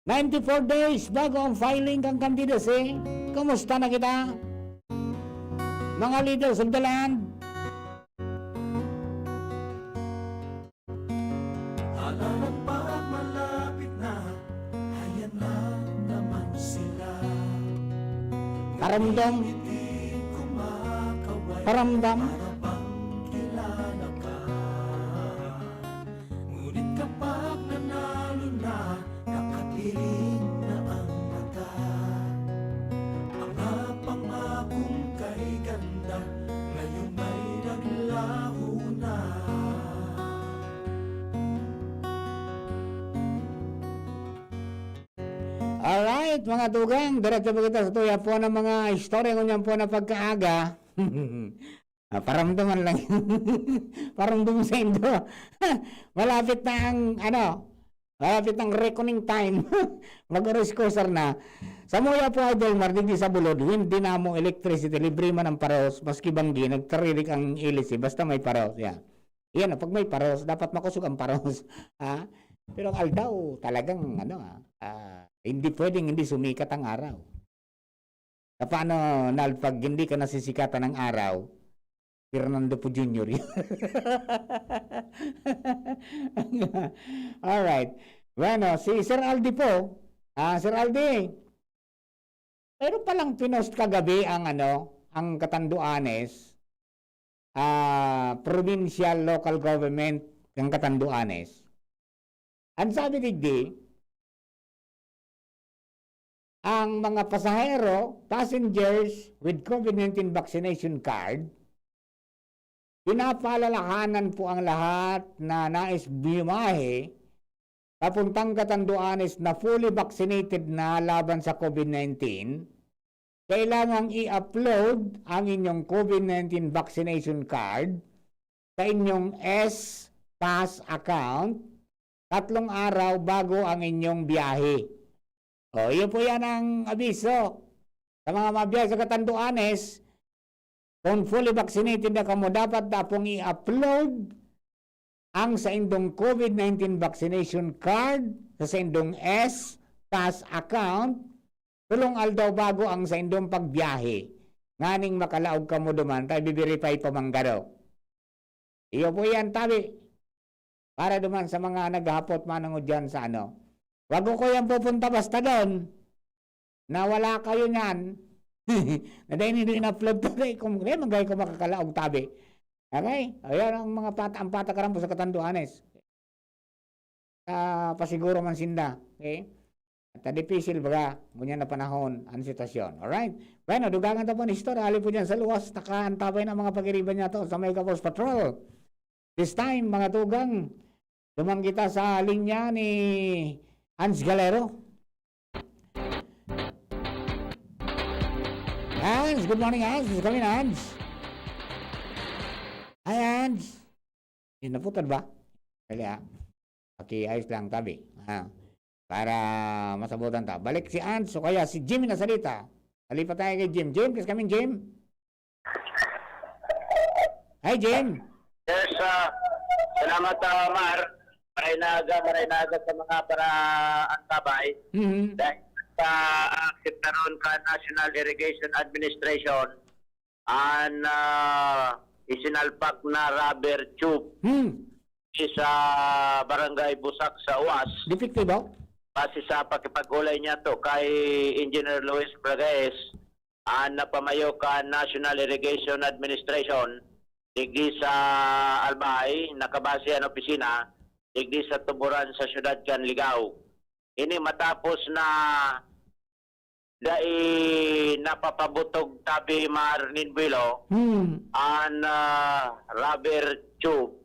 94 days bago ang filing kang candidacy. Kumusta na kita? Mga leaders of the land. Alam pag malapit na, ayan na naman sila. Paramdam. Paramdam. Kilala ka. Ngunit kapag nanalo na, nakatiring na ang mata. Mga pangakong kay ganda, ngayon ay naglaho na. Alright, mga tugang, diretso po kita sa tuya po ng mga istorya ngunyan po na pagkaaga. Paramdaman lang. Paramdaman sa Indo. Malapit na ang, malapit ang reckoning time. Mag-rescoser na. Sa Muya po, Idol, mardigdi sa bulod, wind, dinamo, electricity, libre man ang paros, maski banggi, nagtaririk ang ilisi, basta may paros. Yeah. Yan, pag may paros, dapat makusog ang paros. Pero ang aldaw, talagang, hindi pwedeng hindi sumikat ang araw. Paano, Nal, pag hindi ka nasisikatan ng araw, Fernando po Jr. Alright. Bueno, si Sir Aldi po. Sir Aldi, pero palang pinost kagabi ang ang Catanduanes, provincial local government ng Catanduanes. Ang sabi digdi, ang mga pasahero, passengers with COVID-19 vaccination card, pinapaalalahanan po ang lahat na nais bimahe papuntang Catanduanes na fully vaccinated na laban sa COVID-19, kailangang i-upload ang inyong COVID-19 vaccination card sa inyong S-Pass account 3 araw bago ang inyong biyahe. O, yun po yan ang abiso sa mga mabiyahe sa Catanduanes. Kung fully vaccinated na kamo, dapat na pong i-upload ang sa indong COVID-19 vaccination card sa indong S-Pass account 3 aldaw bago ang sa indong pagbiyahe. Nganing makalaog kamo duman, tayo bibirify pamanggaro. Iyo po yan, tabi. Para duman sa mga naghapot manango dyan sa Wag ko yan pupunta basta doon na wala kayo niyan. Na dahil hindi in-upload tabi. Kung magay ko makakalaog tabi. Okay? Ayan ang mga patakaran po sa Catanduanes. pasiguro man sinda. Okay? At dipisil baga, ngunyan na panahon, ang sitwasyon. Alright? Bueno, dugangan ta po ni Histor, ali po dyan sa luwas, nakaantabay na mga pag-iriban niya to sa Mega Force Patrol. This time, mga tugang, duman kita sa linya ni Hans Galero. Hans, good morning Hans. Gusto kami na Hans. Hi Hans. Yun, naputad ba? Kali ha. Okay, ayos lang tabi. Para masabutan ta. Balik si Hans o kaya si Jim na salita. Alipat tayo kay Jim. Jim, kasi kaming Jim. Hi Jim. Yes, salamat Mar. Maray na agad sa mga para antabay. Dahil accept na ron ka National Irrigation Administration and isinalpak na rubber tube sa Barangay Busak sa UAS. Defective Base sa pakipag-ulay niya to kay Engineer Luis Bragaes ang napamayo ka National Irrigation Administration digdi sa Albay, nakabase ang opisina digdi sa tuburan sa syudad kan Ligao. Ini matapos na dai napapabutog tabi Marnin Builo ang rubber tube.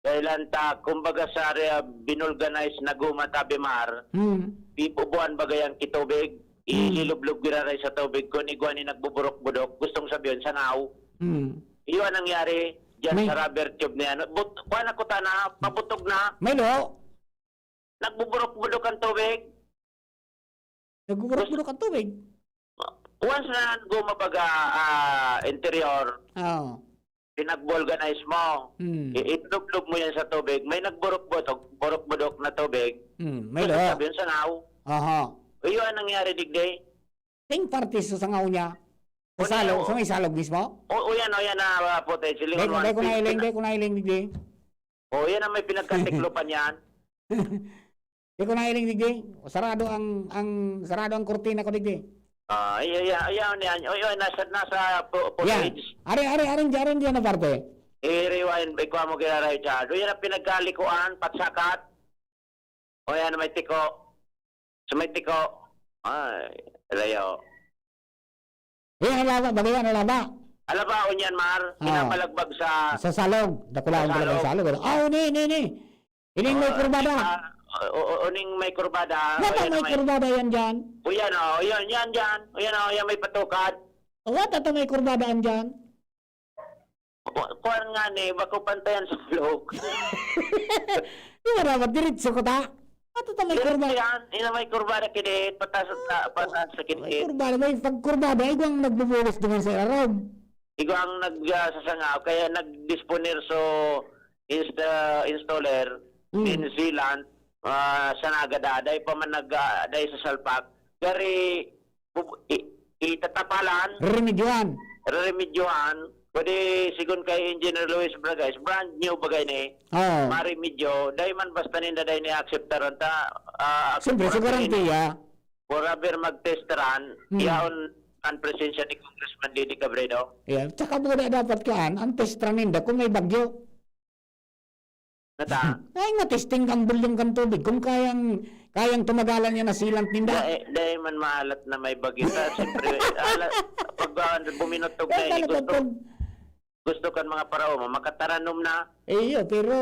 Kailan ta, kumbaga sa area binulganize na guma tabi Mar, ipubuan bagay ang kitubig, ililublog biraray sa tubig kung igwan ni nagbuburok-budok, gustong sabihin sa naw. Iyon ang nangyari dyan sa rubber tube na yan. Kuha na ko na, pabutog na. May lo? Nagbuburok-budok ang tubig. Nagbuburok-budok ang tubig? Once na gumabaga interior, pinag-vulganize mo, itlog-log mo yan sa tubig, may nagburok-budok na tubig. May lo? Sabi yun sa ngaw. Iyon ang nangyari digday. Ting partis sa ngaw niya? Sa salog? Sa may salog mismo? O yan na footage. Dahil ko nailing digday. O yan ang may pinagkatiklopan yan. Di ko nailing digday. Sarado ang kurtina ko digday. Ayan, nasa footage. Aring dyan na parte. I-rewind, ikaw mo kinaray dyan. Yan ang pinagkalikuan, patsakat. O yan, may tiko. So may tiko. Ay, layo. Alaba. Alaba, o niyan, Mar. Pinapalagbag sa... Sa salog. Dakulaan ko lang sa salog. Ni. Ining may kurbada. Uning may kurbada. Wata may kurbada yan dyan. O yan, yan dyan. O yan, may patukad. Wata may kurbada yan dyan. Kuwan nga ni, bako pantayan sa vlog. Di ba dapat diritso ko ta? Wata may kurbada. Yan, may kurbada kinit, patas sa kinit. May kurbada, may pagkurbada. Ikaw ang nagbubulos doon sa araw. Ikaw ang nagsasangaw, kaya nag-disponer so installer in Zealand sa nagadaday pa man nagdaday sa salpak gari itatapalan remedyohan pwede sigun kay Engineer Luis Bragaes brand new bagay ni maremedyo day man basta ninda day ni acceptaran ta siyempre sa garantiya forever magtesteran yaon ang presensya ni Congressman Didi Cabredo. Tsaka muna dapat kaan ang testran ninda kung may bagyo. Ay nga testing ang bulyong kan tubig kung kayang tumagalan niya na silant ninda. Dahil man maalat na may bagyo. Siyempre, pag buminutog na ini, gusto kan mga parao mo, makataranom na. Pero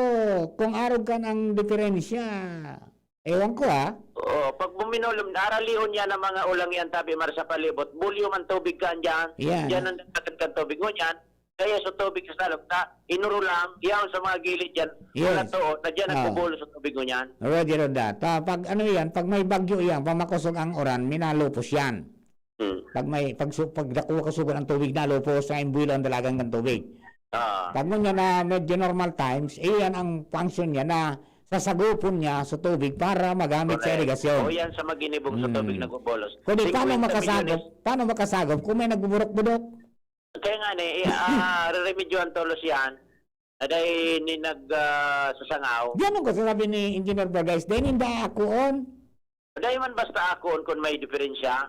kung arog kan ang diferensya, ewan ko pag buminulom, aralihon yan ang mga ulang yan tabi mar sa palibot. Bulyo man tubig kan dyan. Yan ang dagat kan tubig mo yan. Kaya sa tubig sa salog, inuro lang, iyaw sa mga gilid dyan, wala to, na dyan nagpubulo sa tubig mo yan. Ready ro that. Pag pag may bagyo yan, pamakusog ang oran, minalupos yan. Pag nakuha kasugan ang tubig, nalupos sa imbuilo ang dalagang ng tubig. Pag mo niya na medyo normal times, yan ang function niya na sasagupon niya sa tubig para magamit sa irigasyon. Yan sa maginibong sa tubig nagbubulos. Kundi paano makasagop kung may nagbuburok-budok? Kaya nga ni, re-remedyohan tolos yan. Aday ni nagsasangaw. Diyan ko sabi ni Engineer Bragaes, din hindi akoon. Aday man basta akoon kung may diferensya.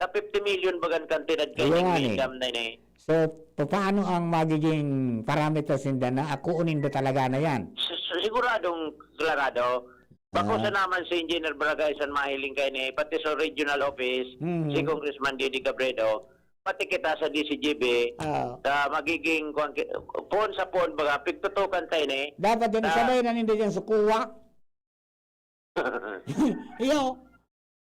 Sa 50 million bagan kantidad kayo ng income na ini. So, paano ang magiging parameters ninda na akuunin ba talaga na yan? siguradong klarado. Bako sa naman si Engineer Bragay San mahiling kay ni pati sa regional office si Congressman Didi Cabredo pati kita sa DCGB sa magiging phone sa phone baga pigtutukan tayo ni Dapat din sabay na hindi dyan sukuwak. Iyo.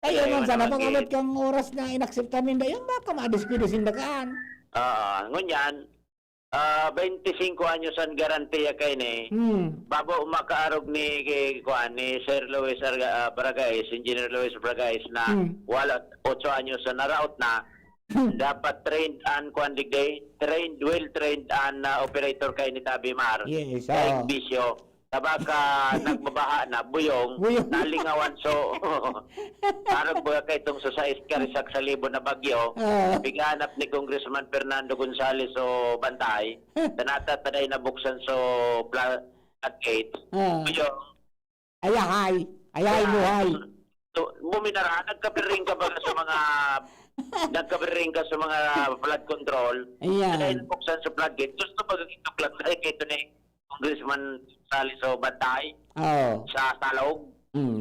Tayo man sana pag-abot kang oras na inakseptan ninda yung baka madiskido sindakaan. Ngunyan 25 anyos ang garantiya kay ni babo makaarog ni Sir Luis Bragais, Engineer Luis Bragais na wala 8 anyos na naraot na dapat trained and well trained and operator kay ni Tabi Mar. Yes, kay bisyo tabaka nagbabaha na buyong nalingawan so arog ba kay itong sa 6 karisak sa libo na bagyo biganap ni Congressman Fernando Gonzales so Bantay tanata taday na buksan so at 8 buyong ayahay buhay buminara nagkabiring ka ba sa mga flood control taday na buksan sa floodgate gusto ba ito flood kay ito ni Congressman Saliso Bantay sa Talog.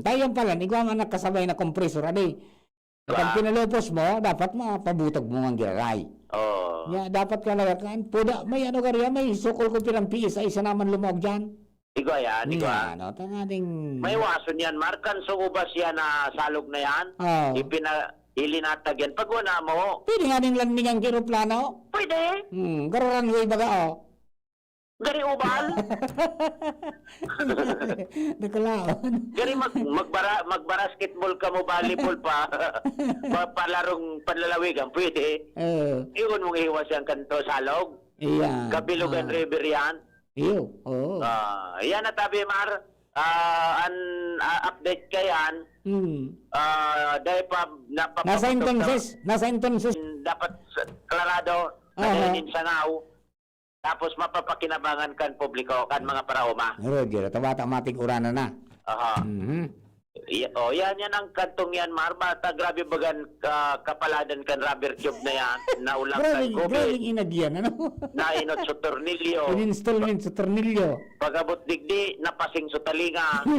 Tayo pala, ikaw ang nakasabay na kompresor. Kapag pinalupos mo, dapat mapabutog mo ang giray. Dapat ka lagakan. May may sukol ko pilang piis ay isa naman lumog dyan. Ikaw yan. May wason yan. Markan so ubas yan na salog na yan. Ilinatag yan. Pag wala mo. Pwede nga ning landing ang kiroplano? Pwede. Runway baga Gari ubal. Nakalaon. Gari magbasketball ka mo, volleyball pa. Palarong panlalawigan, pwede. Iyon mong iwas yung kanto salog. Kabilugan River yan. Yan na Tabi Mar. Update ka yan. Dahil pa nasa intonses. Dapat klarado. Nadainin sa now. Tapos mapapakinabangan kan publiko, kan mga paraoma. Roger, tabata matik urana na. Yan ang kantong yan, Marbata. Grabe bagan kapaladan kan rubber tube na yan. Naulang kan COVID. Grabe inagyan, ano? Nainot sa tornilyo. Installment sa tornilyo. Pagabot digdi, napasing sa talinga.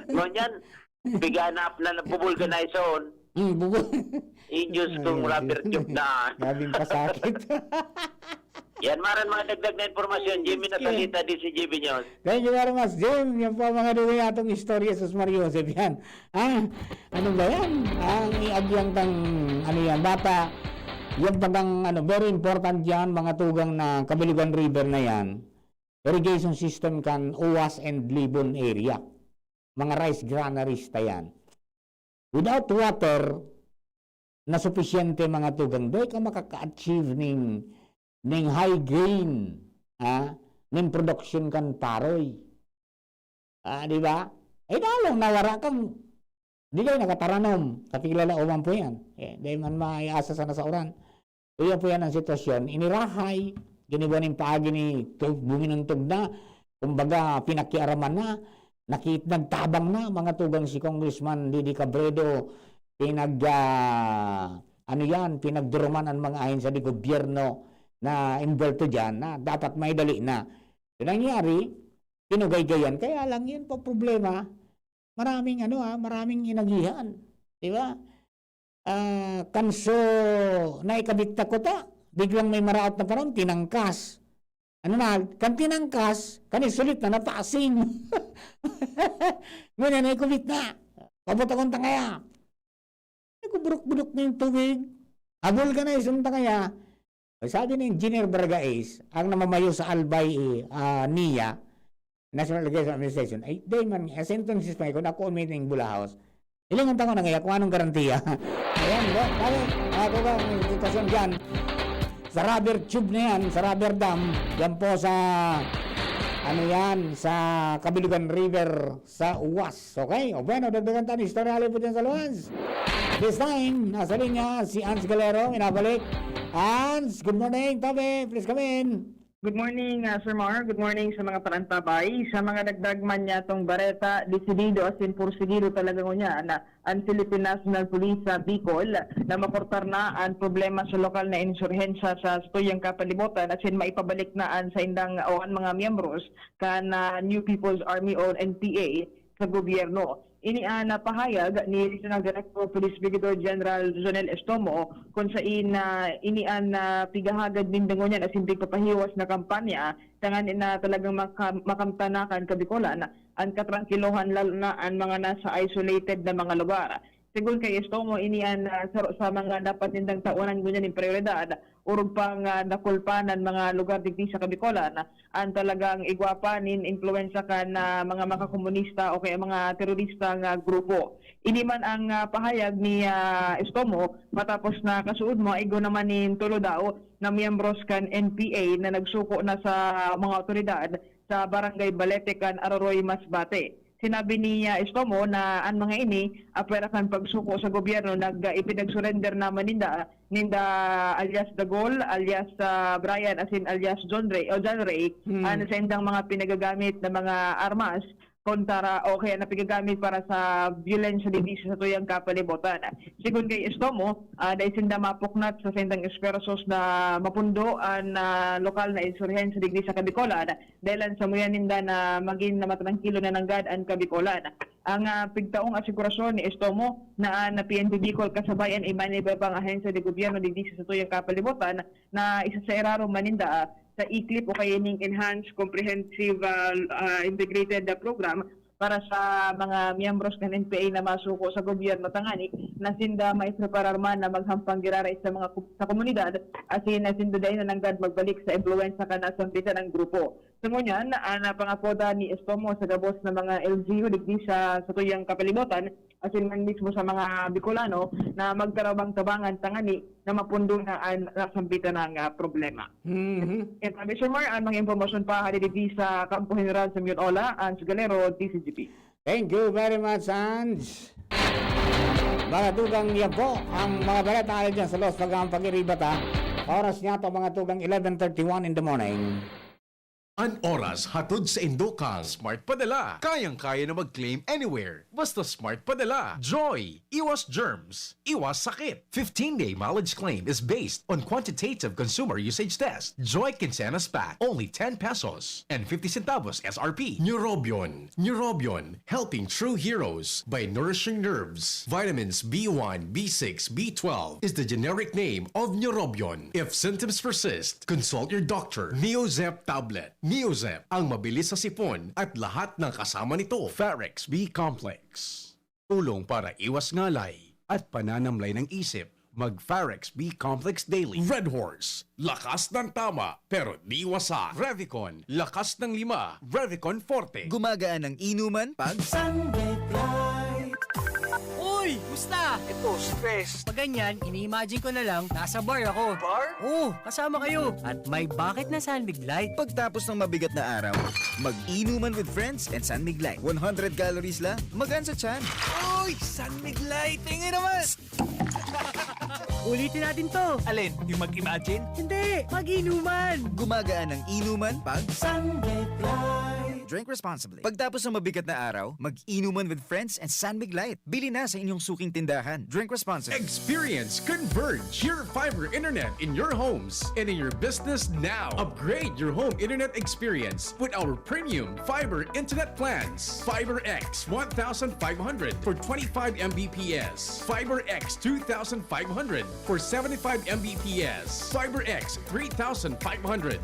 Ngunyan, biganap na bubulganizon. Injus kong rubber tube na. Gabing pasakit. Yan maran mga dagdag na informasyon. Jimmy Natalita, DCGB News. Thank you very much, Jim. Yan po mga duwi atong istorya sa Mario Joseph yan. Ano ba yan? Ang iagyang tang bata. Yung tagang very important yan, mga tugang na Kabilugan River na yan. Irrigation system kan Uwas and Libon area. Mga rice granaries ta yan. Without water na sufisyente mga tugang, doy ka makaka-achieve ning high gain ning production kan paroy. Di ba? Dalong nawara kang di kayo nakataranom. Katigilala uman po yan. Dahil man maiasa sana sa oran. Kaya po yan ang sitwasyon. Inirahay, ginibuan yung paagi ni buminantog na, kumbaga pinakiaraman na, nagtabang na mga tugang si Congressman Didi Cabredo, pinagduruman ang mga ahin sa di gobyerno na involved dyan na dapat may dali na. Yung nangyari, pinugay-gayan. Kaya lang yun po problema. Maraming inagihan. Di ba? Kanso na ikabikta ko ta. Biglang may maraot na parang tinangkas. Kan tinangkas, sulit na napasing. Ngunyan na ikubit na. Pabot akong tangaya. Nagkuburok-burok na yung tubig. Abol ka na isang tangaya. Sabi ni Engineer Bragais, ang namamayo sa Albay NIA, National Irrigation Administration, ay day man, sentences pa ko, naku meeting Bula House. Ilang ang tango na ngayon, kung anong garantiya. Ayan, ako ba, may sitwasyon dyan. Sa rubber tube na yan, sa rubber dam, yan po sa, sa Kabilugan River, sa Uwas. Okay? O bueno, dagdagan tayo, istorya halip po dyan sa Luwas. This time, nasa linya si Ans Galero, inabalik. Hans, good morning, Tabi. Please come in. Good morning, Sir Mar. Good morning sa mga parantabay. Sa mga nagdagman niya itong bareta, desidido as in pursigido talaga niya na ang Philippine National Police sa Bicol na makortar na ang problema sa lokal na insurhensya sa tuyang kapalibutan as in maipabalik na ang sa indang o ang mga miyembros kan New People's Army o NPA sa gobyerno. Ini ang napahayag ni Regional Director Police Brigadier General Jonel Estomo kung sa ini ang pigahagad din dangon yan as hindi papahiwas na kampanya tangan na talagang makamtanakan kabikolan ang katrangkilohan lalo na ang mga nasa isolated na mga lugar. Sigun kay Estomo ini ang sa mga dapat nindang taunan ngunyan ng prioridad urog pang nakulpanan mga lugar digdi sa Kabikolan ang talagang igwapanin influensya kan mga makakomunista o kaya mga teroristang grupo. Ini man ang pahayag ni Estomo matapos na kasuod mo igo naman ni tulo daw na miyembros kan NPA na nagsuko na sa mga otoridad sa Barangay Balete kan Aroroy, Masbate. Sinabi ni Estomo na ang mga ini apera kan pagsuko sa gobyerno ipinag-surrender naman ninda alias Dagol, alias Brian asin alias John Ray sa indang mga pinagagamit na mga armas kontra o kaya napigagamit para sa violence sa division sa tuyang kapalibutan. Sigun kay Estomo, dahil sinda mapuknat sa sendang espersos na mapundo ang lokal na insurhensya digdi sa Kabikolan dahil sa muyan ninda na maging na matrangkilo na nanggad ang Kabikolan. Ang pigtaong asigurasyon ni Estomo na PNP Bicol kasabayan ay manibabang ahensya de gobyerno digdi sa tuyang kapalibutan na isa sa erarong maninda sa ICLIP o kaya ning Enhanced Comprehensive Integrated Program para sa mga miyembros ng NPA na masuko sa gobyerno tangani na sinda may preparar man na maghampang giraray sa mga sa komunidad asin na sinda dahil na nanggad magbalik sa impluensya ka na sampitan ng grupo. So ngunyan, napangapoda ni Estomo sa gabos ng mga LGU digdi sa tuyang kapalibutan asin man mismo sa mga Bicolano na magtarabang tabangan tangani na mapundo na ang nasampitan ng problema. And Mr. Mar, ang mga impormasyon pa halidigi sa Kampo General sa Mionola, Ange Galero, DCGP. Thank you very much, Ange. Mga tugang niya po, ang mga balita na dyan sa Los Pagang Pag-iribata. Oras niya to mga tugang 11:31 in the morning. An oras hatod sa Indokang Smart Padala. Kayang-kaya na mag-claim anywhere. Basta Smart Padala. Joy. Iwas germs. Iwas sakit. 15-day mileage claim is based on quantitative consumer usage test. Joy Quincenas Pack. Only 10 pesos and 50 centavos SRP. Neurobion. Neurobion. Helping true heroes by nourishing nerves. Vitamins B1, B6, B12 is the generic name of Neurobion. If symptoms persist, consult your doctor. Neozep tablet. Neozep ang mabilis sa sipon at lahat ng kasama nito. Farex B Complex. Tulong para iwas ngalay at pananamlay ng isip. Mag-Farex B Complex Daily. Red Horse. Lakas ng tama pero di wasak. Revicon. Lakas ng 5. Revicon Forte. Gumagaan ng inuman pag Sunday Flight. Uy! Musta? Ito, stress. Pag ganyan, ini-imagine ko na lang, nasa bar ako. Bar? Oo, kasama kayo. At may bucket na San Mig Light. Pagtapos ng mabigat na araw, mag-inuman with friends and San Mig Light. 100 calories lang, magaan sa tiyan. Uy! San Mig Light! Tingin naman! Ulitin natin to. Alin? Yung mag-imagine? Hindi, mag-inuman. Gumagaan ng inuman pag Sunday Flight. Drink responsibly. Pagtapos ng mabigat na araw, mag-inuman with friends and San Mig Light. Bili na sa inyong suking tindahan. Drink responsibly. Experience Converge, your fiber internet in your homes and in your business now. Upgrade your home internet experience with our premium fiber internet plans. Fiber X 1,500 for 25 Mbps. Fiber X 2,500 for 75 Mbps. Fiber X 3,500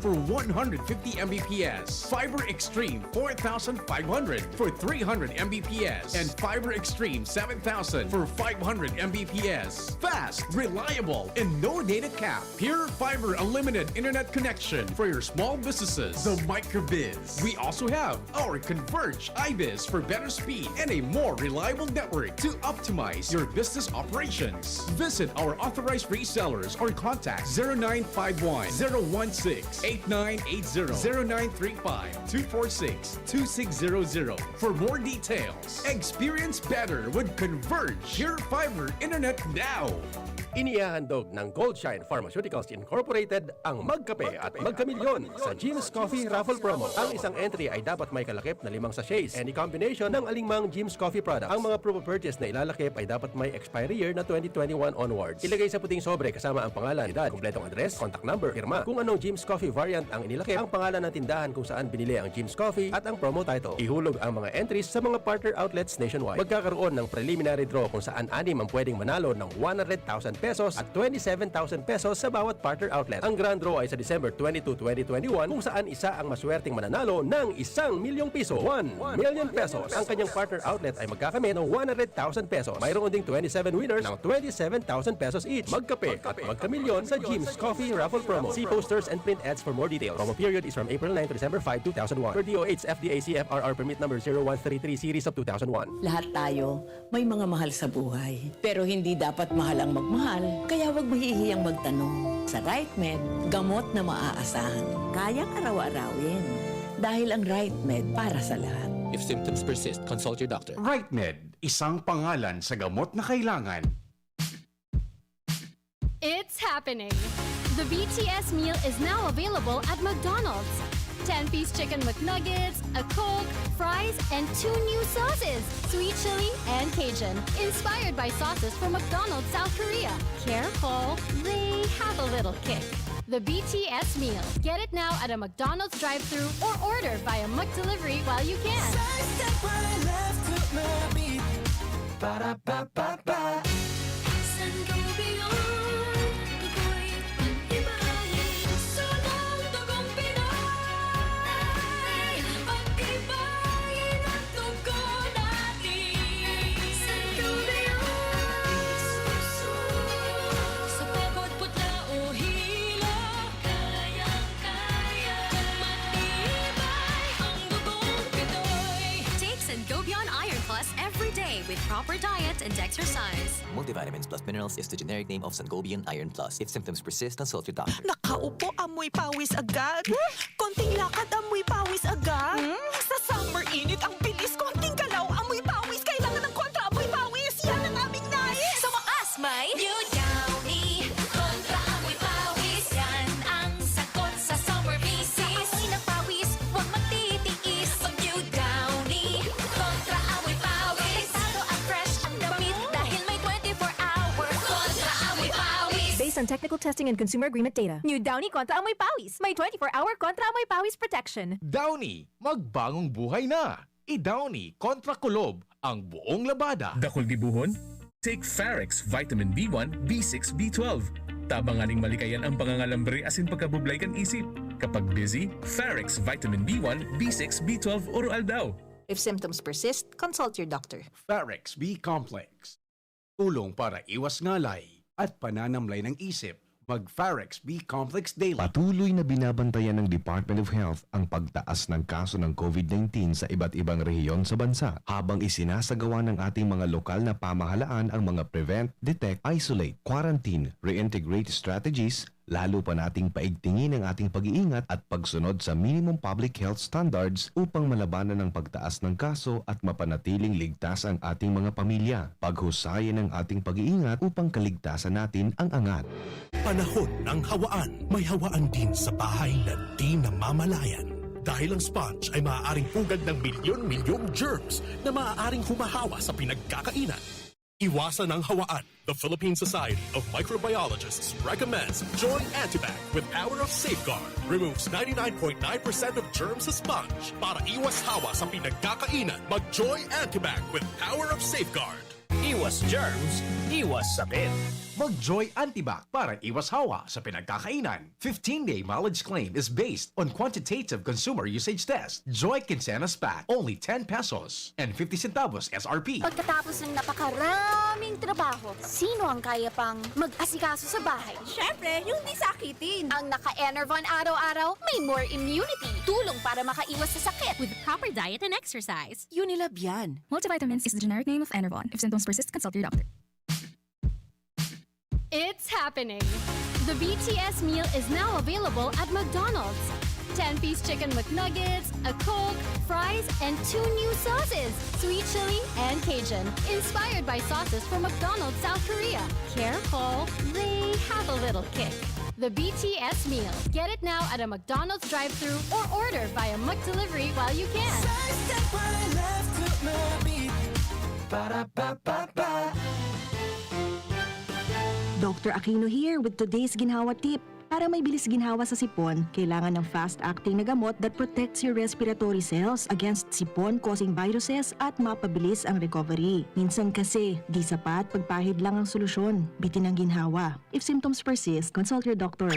for 150 Mbps. Fiber Extreme 4,500 for 300 Mbps. And Fiber Extreme 7,000 for 500 Mbps. Fast, reliable, and no data cap. Pure Fiber Unlimited Internet connection for your small businesses. The Microbiz. We also have our Converge iBiz for better speed and a more reliable network to optimize your business operations. Visit our authorized resellers or contact 0951 016 8980 0935 246 0917-816-2600 for more details. Experience better with Converge Pure Fiber Internet now. Inihahandog ng Goldshine Pharmaceuticals Incorporated ang Magkape at Magkamilyon sa Jim's Coffee Raffle Promo. Ang isang entry ay dapat may kalakip na 5 sachets. Any combination ng alingmang Jim's Coffee products. Ang mga proof of purchase na ilalakip ay dapat may expiry year na 2021 onwards. Ilagay sa puting sobre kasama ang pangalan, edad, kumpletong address, contact number, firma. Kung anong Jim's Coffee variant ang inilakip, ang pangalan ng tindahan kung saan binili ang Jim's Coffee at ang promo title. Ihulog ang mga entries sa mga partner outlets nationwide. Magkakaroon ng preliminary draw kung saan 6 ang pwedeng manalo ng 100,000 pesos at 27,000 pesos sa bawat partner outlet. Ang grand draw ay sa December 22, 2021 kung saan isa ang maswerteng mananalo ng 1 milyong piso. 1 million pesos. Ang kanyang partner outlet ay magkakamit ng 100,000 pesos. Mayroon ding 27 winners ng 27,000 pesos each. Magkape at magkamilyon sa Jim's Coffee Raffle Promo. See posters and print ads for more details. Promo period is from April 9 to December 5, 2001. Per DOH FDA CFRR permit number 0133 series of 2001. Lahat tayo may mga mahal sa buhay. Pero hindi dapat mahal ang magmahal. Kaya huwag mahihiyang magtanong. Sa RightMed, gamot na maaasahan. Kayang araw-arawin. Dahil ang RightMed para sa lahat. If symptoms persist, consult your doctor. RightMed, isang pangalan sa gamot na kailangan. It's happening! The BTS meal is now available at McDonald's. 10-piece chicken McNuggets, a Coke, fries, and 2 new sauces, sweet chili and Cajun, inspired by sauces from McDonald's South Korea. Careful, they have a little kick. The BTS meal. Get it now at a McDonald's drive-thru or order via McDelivery while you can. With proper diet and exercise. Multivitamins plus minerals is the generic name of Sangobion Iron Plus. If symptoms persist, consult your doctor. Nakaupo, amoy pawis agad. Konting lakad, amoy pawis agad. Sa summer init, ang bilis. Konting galaw, amoy pawis. Kailangan ng kontra, amoy pawis. Yan ang aming nais. Sa wakas, may New Downy kontra amoy pawis. Yan ang sagot sa summer bisis. Amoy ng pawis, huwag magtitiis. Pag New Downy kontra amoy pawis. Based on technical testing and consumer agreement data. New Downy Kontra Amoy Pawis. May 24-hour Kontra Amoy Pawis protection. Downy, magbagong buhay na. I-Downy kontra kulob ang buong labada. Dakol gibuhon? Take Farex Vitamin B1, B6, B12. Tabanganing malikayan ang pangangalambre asin pagkabublay kan isip. Kapag busy, Farex Vitamin B1, B6, B12 oral daw. If symptoms persist, consult your doctor. Farex B Complex. Tulong para iwas ngalay at pananamlay ng isip. Mag-Farex B Complex Daily. Patuloy na binabantayan ng Department of Health ang pagtaas ng kaso ng COVID-19 sa iba't ibang rehiyon sa bansa habang isinasagawa ng ating mga lokal na pamahalaan ang mga prevent, detect, isolate, quarantine, reintegrate strategies, lalo pa nating paigtingin ang ating pag-iingat at pagsunod sa minimum public health standards upang malabanan ang pagtaas ng kaso at mapanatiling ligtas ang ating mga pamilya. Paghusayin ang ating pag-iingat upang kaligtasan natin ang angat. Panahon ng hawaan. May hawaan din sa bahay na di namamalayan. Dahil ang sponge ay maaaring pugad ng milyon-milyong germs na maaaring humahawa sa pinagkakainan. Iwasan ang hawaan. The Philippine Society of Microbiologists recommends Joy Antibac with Power of Safeguard. Removes 99.9% of germs sa sponge. Para iwas hawa sa pinagkakainan, mag-Joy Antibac with Power of Safeguard. Iwas germs, iwas sakit. Mag-Joy Antibac para iwas hawa sa pinagkakainan. 15-day mileage claim is based on quantitative consumer usage test. Joy Quincenas Pack, only 10 pesos and 50 centavos SRP. Pagkatapos ng napakaraming trabaho, sino ang kaya pang mag-asikaso sa bahay? Siyempre, yung di sakitin. Ang naka-Enervon araw-araw, may more immunity. Tulong para makaiwas sa sakit. With proper diet and exercise. Unilab yan. Multivitamins is the generic name of Enervon. If symptoms persist, consult your doctor. It's happening! The BTS meal is now available at McDonald's. 10-piece chicken McNuggets, a Coke, fries, fries, and 2 new sauces, sweet chili and Cajun, inspired by sauces from McDonald's South Korea. Careful, they have a little kick. The BTS meal. Get it now at a McDonald's drive-thru or order via McDelivery while you can. Dr. Aquino here with today's ginhawa tip. Para may bilis ginhawa sa sipon, kailangan ng fast-acting na gamot that protects your respiratory cells against sipon-causing viruses at mapabilis ang recovery. Minsan kasi, di sapat pagpahid lang ang solusyon. Bitin ang ginhawa. If symptoms persist, consult your doctor.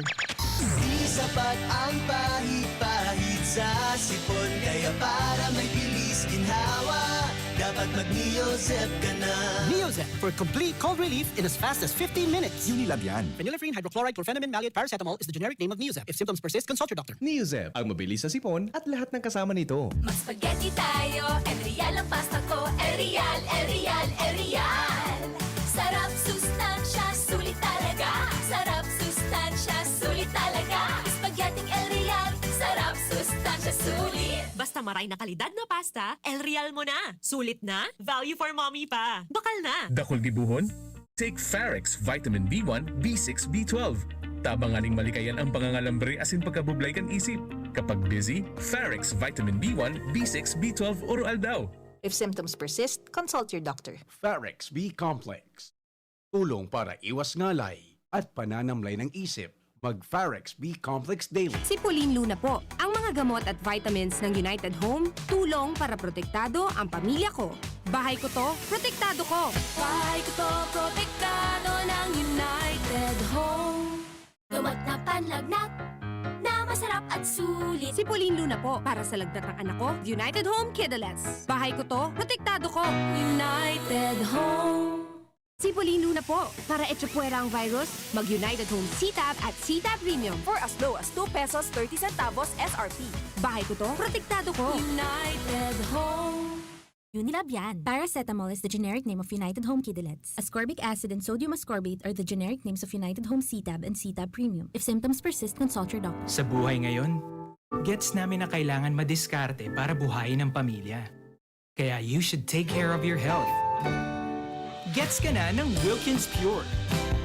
Di sapat ang pahid-pahid sa sipon, kaya para may bilis ginhawa, dapat mag-Neozep ka na. Neozep for complete cold relief in as fast as 15 minutes. Unilab yan. Phenylephrine, hydrochloride, chlorpheniramine, maleate, paracetamol is the generic name of Neozep. If symptoms persist, consult your doctor. Neozep, ang mabilis sa sipon at lahat ng kasama nito. Mag spaghetti tayo, Erial ang pasta ko. Erial, Erial, Erial. Sarap, sustansya, sulit talaga. Sarap, sustansya, sulit talaga. Spaghetti Erial, sarap, sustansya, sulit. Basta maray na kalidad na pasta, El Real mo na. Sulit na, value for mommy pa. Bakal na. Dakol gibuhon? Take Farex Vitamin B1, B6, B12. Tabanganing malikayan ang pangangalambre asin pagkabublay kan isip. Kapag busy, Farex Vitamin B1, B6, B12 Oral daw. If symptoms persist, consult your doctor. Farex B Complex. Tulong para iwas ngalay at pananamlay ng isip. Mag-Farex B Complex Daily. Si Pauline Luna po. Ang mga gamot at vitamins ng United Home, tulong para protektado ang pamilya ko. Bahay ko to, protektado ko. Bahay ko to, protektado ng United Home. Gamot na panlagnat, na masarap at sulit. Si Pauline Luna po. Para sa lagnat ng anak ko, United Home Kidalets. Bahay ko to, protektado ko. United Home. Si Pauline Luna po. Para etsapuera ang virus, mag-United Home CTAB at CTAB Premium for as low as 2 pesos 30 centavos SRP. Bahay ko to, protektado ko. United Home. Unilab yan. Paracetamol is the generic name of United Home Kidalets. Ascorbic acid and sodium ascorbate are the generic names of United Home CTAB and CTAB Premium. If symptoms persist, consult your doctor. Sa buhay ngayon, gets namin na kailangan madiskarte para buhayin ang pamilya. Kaya you should take care of your health. Gets ka na ng Wilkins Pure.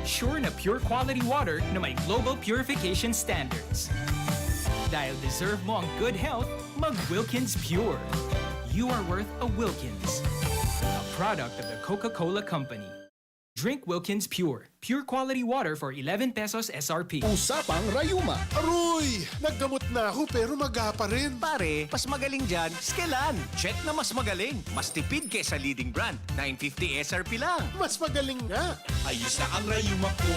Sure na pure quality water na may global purification standards. Dahil deserve mo ang good health, mag-Wilkins Pure. You are worth a Wilkins. A product of the Coca-Cola Company. Drink Wilkins Pure. Pure quality water for 11 pesos SRP. Usapang Rayuma. Aroy! Naggamot na ako pero maga pa rin. Pare, mas magaling dyan, Skelan. Check na mas magaling. Mas tipid kesa leading brand. 950 SRP lang. Mas magaling nga. Ayos na ang Rayuma ko.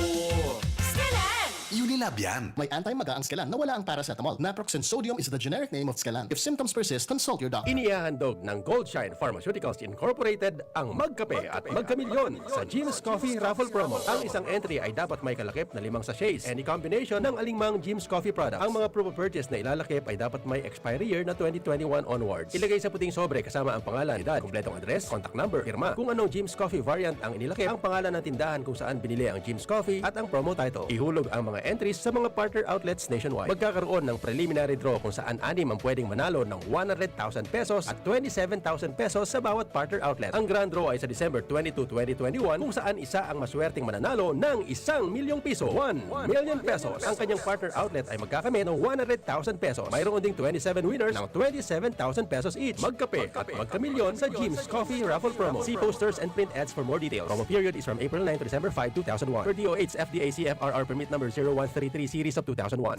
Skelan! Unilab yan. May anti-maga ang Skelan na wala ang paracetamol. Naproxen sodium is the generic name of Skelan. If symptoms persist, consult your doctor. Inihahandog ng Goldshine Pharmaceuticals Incorporated ang Magkape at Magkamilyon sa Jim's Coffee Raffle Promo. Ang isang entry ay dapat may kalakip na 5 sachets. Any combination ng alingmang Jim's Coffee products. Ang mga proof of purchase na ilalakip ay dapat may expiry year na 2021 onwards. Ilagay sa puting sobre kasama ang pangalan, edad, kumpletong address, contact number, firma. Kung anong Jim's Coffee variant ang inilakip, ang pangalan ng tindahan kung saan binili ang Jim's Coffee at ang promo title. Ihulog ang mga entries sa mga partner outlets nationwide. Magkakaroon ng preliminary draw kung saan 6 ang pwedeng manalo ng 100,000 pesos at 27,000 pesos sa bawat partner outlet. Ang grand draw ay sa December 22, 2021 kung saan isa ang maswerteng mananalo ng 1 milyong piso. 1 million pesos. Ang kanyang partner outlet ay magkakamit ng 100,000 pesos. Mayroon ding 27 winners ng 27,000 pesos each. Magkape at magkamilyon sa Jim's Coffee Raffle Promo. See posters and print ads for more details. Promo period is from April 9 to December 5, 2001. Per DOH FDA CFRR permit number 0133 series of 2001.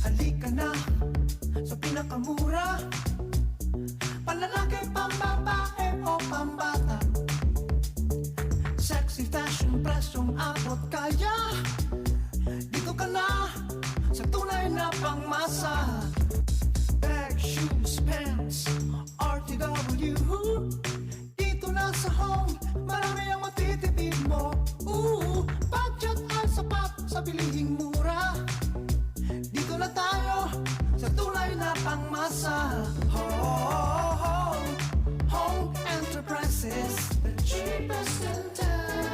Halika na sa pinakamura. Panlalaki, pambabae o pambata. Sexy fashion, presyong abot kaya. Dito ka na sa tunay na pangmasa. Bag, shoes, pants, RTW. Dito na sa home, marami ang matitipid mo. Budget ay sapat sa bilihing mura. Dito na tayo sa tunay na pangmasa. Home Enterprises, the cheapest in town.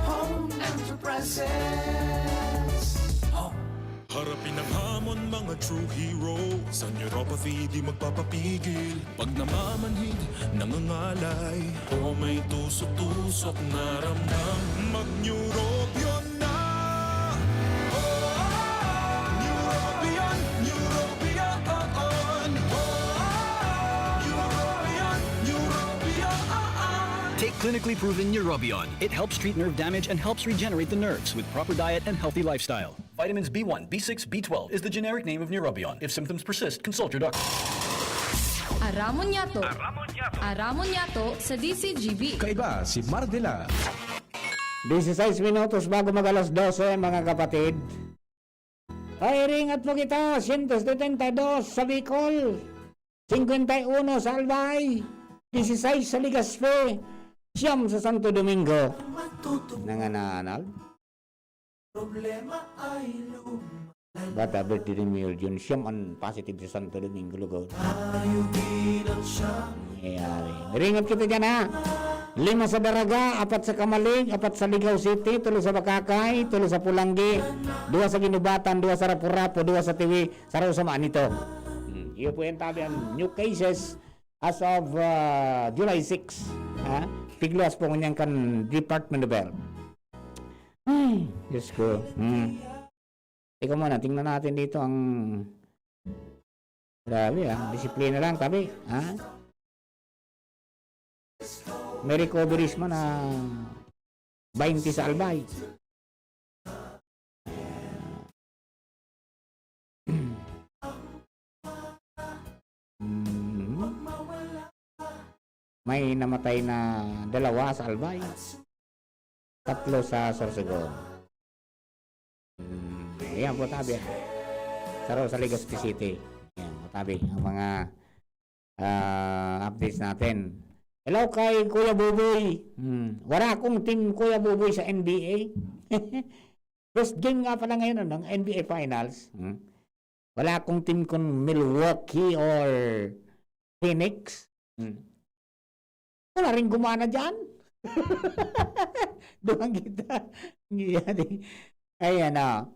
Home Enterprises. Harapin ang hamon mga true hero. Sa neuropathy di magpapapigil. Pag namamanhid, nangangalay, o may tusok-tusok na ramdam, mag-Neurobion na. Neurobion, Neurobion. Neurobion, Neurobion. Take clinically proven Neurobion. It helps treat nerve damage and helps regenerate the nerves with proper diet and healthy lifestyle. Vitamins B1, B6, B12 is the generic name of Neurobion. If symptoms persist, consult your doctor. Aramon Yato. Aramon Yato sa DCGB. Kaiba si Mardela. 16 minutos bago mag alas 12, mga kapatid. Ay, ringat po kita. 172 sa Bicol. 51 sa Albay. 16 sa Legazpi. 9 sa Santo Domingo. Nangananal. Problema ay lumalala. Bata birthday ni June. 9 ang positive sa Santo Domingo. Lugaw. Tayo bilang siyang Nangyayari. Ringat kita dyan, ha. 5 sa Daraga, 4 sa Kamalig, 4 sa Ligaw City, 3 sa Bakakay, 3 sa Pulanggi, 2 sa Ginubatan, 2 sa Rapurapo, 2 sa Tiwi, sa Rosamaan ito. Iyo po yung tabi ang new cases as of July 6. Ha? Pigluas po kanyang kan Department of Health. Ay, Diyos ko. Ikaw muna, tingnan natin dito ang grabe, ha. Disiplina lang, tabi. Ha? May recoveries man na 20 sa Albay. May namatay na 2 sa Albay. 3 sa Sorsogon. Ayan po tabi. Sa Legazpi City. Ayan po tabi. Ang mga updates natin. Hello kay Kuya Buboy. Wala akong team Kuya Buboy sa NBA. First game nga pala ngayon ng NBA Finals. Wala akong team kung Milwaukee or Phoenix. Wala rin gumana dyan. Doon kita. Ayan o.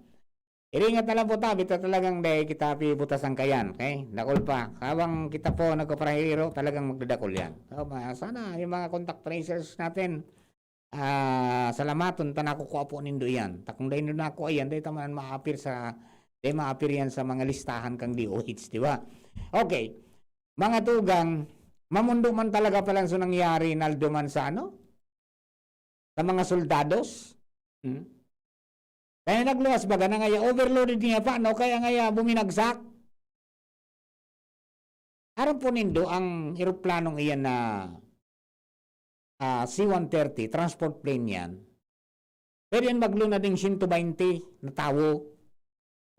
Iringat na lang po tabi. Ito talagang dahil kita pibutasan kayan. Okay? Dakol pa. Habang kita po nagkaparahiro, talagang magdadakol yan. So, sana yung mga contact tracers natin, salamaton, tanakukuha po nindo yan. Takong dahil na ako ayan, dahil taman ma-appear yan sa mga listahan kang DOH, di ba? Okay. Mga tugang, mamundo man talaga pala so nangyari, naldo man sa ano? Sa mga soldados? Kaya nagluwas baga na ngaya, overloaded niya pa, no? Kaya ngaya buminagsak. Aram po nindo ang eroplanong iyan na C-130, transport plane yan. Pero yan magluna ding 120 na tawo.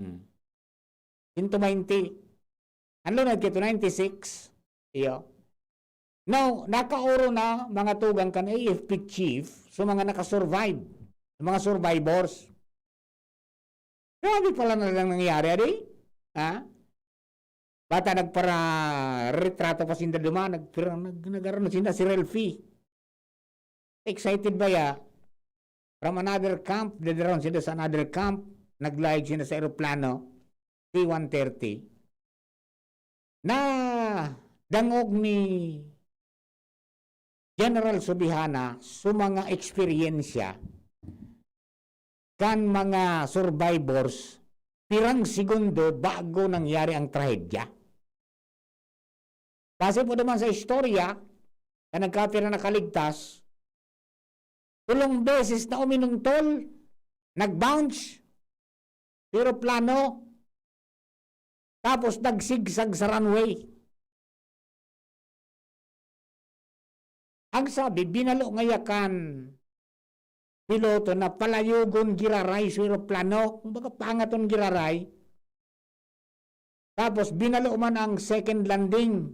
120. Ang lunad kito, 96. Iyo. Now, nakauro na mga tugang kan AFP chief so mga nakasurvive, mga survivors. Grabe pala na lang nangyari, adi? Ha? Bata nagpara retrato pa sinda duman, nag-aroon sinda si Relfi. Excited ba ya? From another camp, dadaroon sinda sa another camp, nag-live sinda sa aeroplano, C-130. Na dangog ni General Subihana sa mga eksperyensya kan mga survivors pirang segundo bago nangyari ang trahedya. Kasi po naman sa istorya na nagkapira nakaligtas, 3 beses na uminuntol, nag-bounce, pero plano, tapos nagsigsag sa runway. Ang sabi, binalo ngayakan piloto na palayugon giraray sa aeroplano, kumbaga pangaton giraray. Tapos binalo man ang second landing.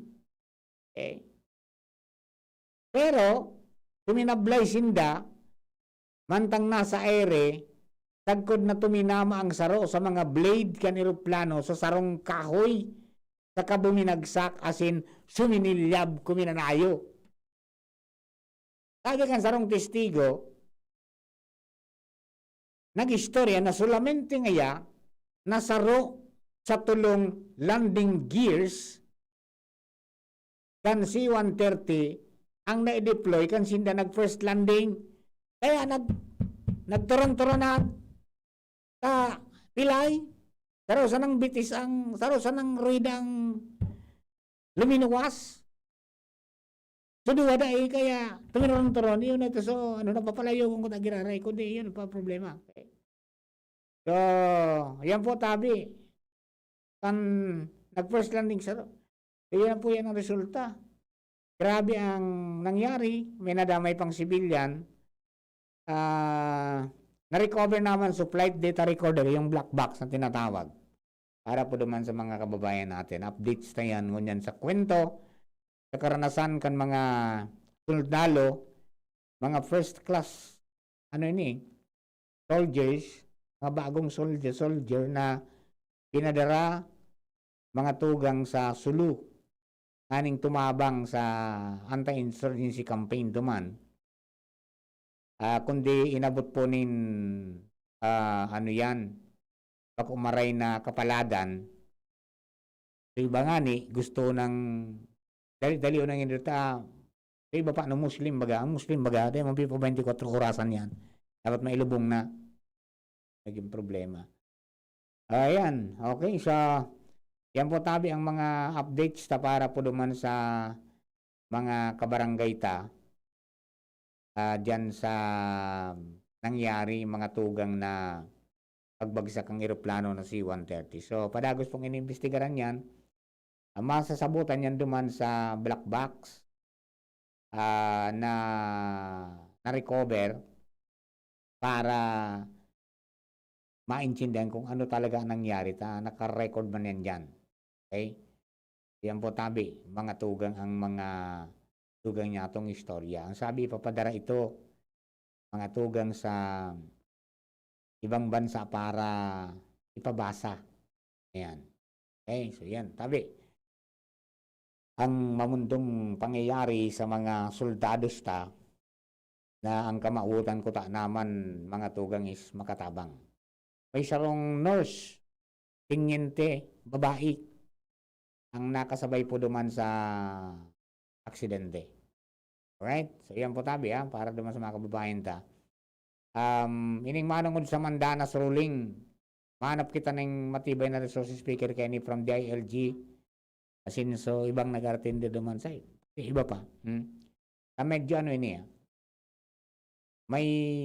Okay. Pero tuminablay sinda mantang nasa ere, tagkod na tuminama ang saro sa mga blade kan aeroplano sa sarong kahoy sa kabuminagsak asin suminilyab kuminanayo. Sabi kan sarong testigo, nag-istorya na solamente ngaya nasaro sa tulong landing gears kan C-130 ang na-deploy kan sinda nag-first landing. Kaya nagturon-turon na pilay. Sarusan ng bitis sarusan ng ruidang luminuwas. So duwa kaya tumiron-turon yun ito. So ano na papalayo kung kutagiraray ko di yun pa problema. Okay. So yan po tabi. Kan nag-first landing sa yan po yan ang resulta. Grabe ang nangyari. May nadamay pang civilian. Na-recover naman sa flight data recorder, yung black box na tinatawag. Para po naman sa mga kababayan natin. Updates na yan ngunyan sa kwento, sa karanasan kan mga soldalo, mga first class, soldiers, mga bagong soldier na pinadara mga tugang sa Sulu. Aning tumabang sa anti-insurgency campaign duman. Kundi inabot po nin pakumaray na kapaladan. So iba nga ni gusto ng dali-dali unang indota. So iba pa ng Muslim baga. Ang Muslim baga, tayo mga 24 orasan yan. Dapat mailubong na. Naging problema. Ayan, okay, so yan po tabi ang mga updates para po duman sa mga kabarangay dyan sa nangyari mga tugang na pagbagsak ang eroplano ng C-130. So padagos pong inimbestigaran yan, masasabutan yan duman sa black box na recover para maintindihan kung ano talaga ang nangyari. Naka-record man yan dyan. Okay? Yan po tabi, mga tugang ang mga tugang niya itong istorya. Ang sabi, ipapadara ito, mga tugang sa ibang bansa para ipabasa. Ayan. Okay, so yan, tabi. Ang mamundong pangyayari sa mga soldados na ang kamautan ko naman mga tugang is makatabang. May sarong nurse, tingente, babae, ang nakasabay po duman sa aksidente. Alright? So, yan po tabi para duman sa mga kababayan ining manungod sa Mandanas ruling, mahanap kita ng matibay na resources speaker kay ni from DILG. Asin so, ibang nag-attend duman sa iba pa. Medyo may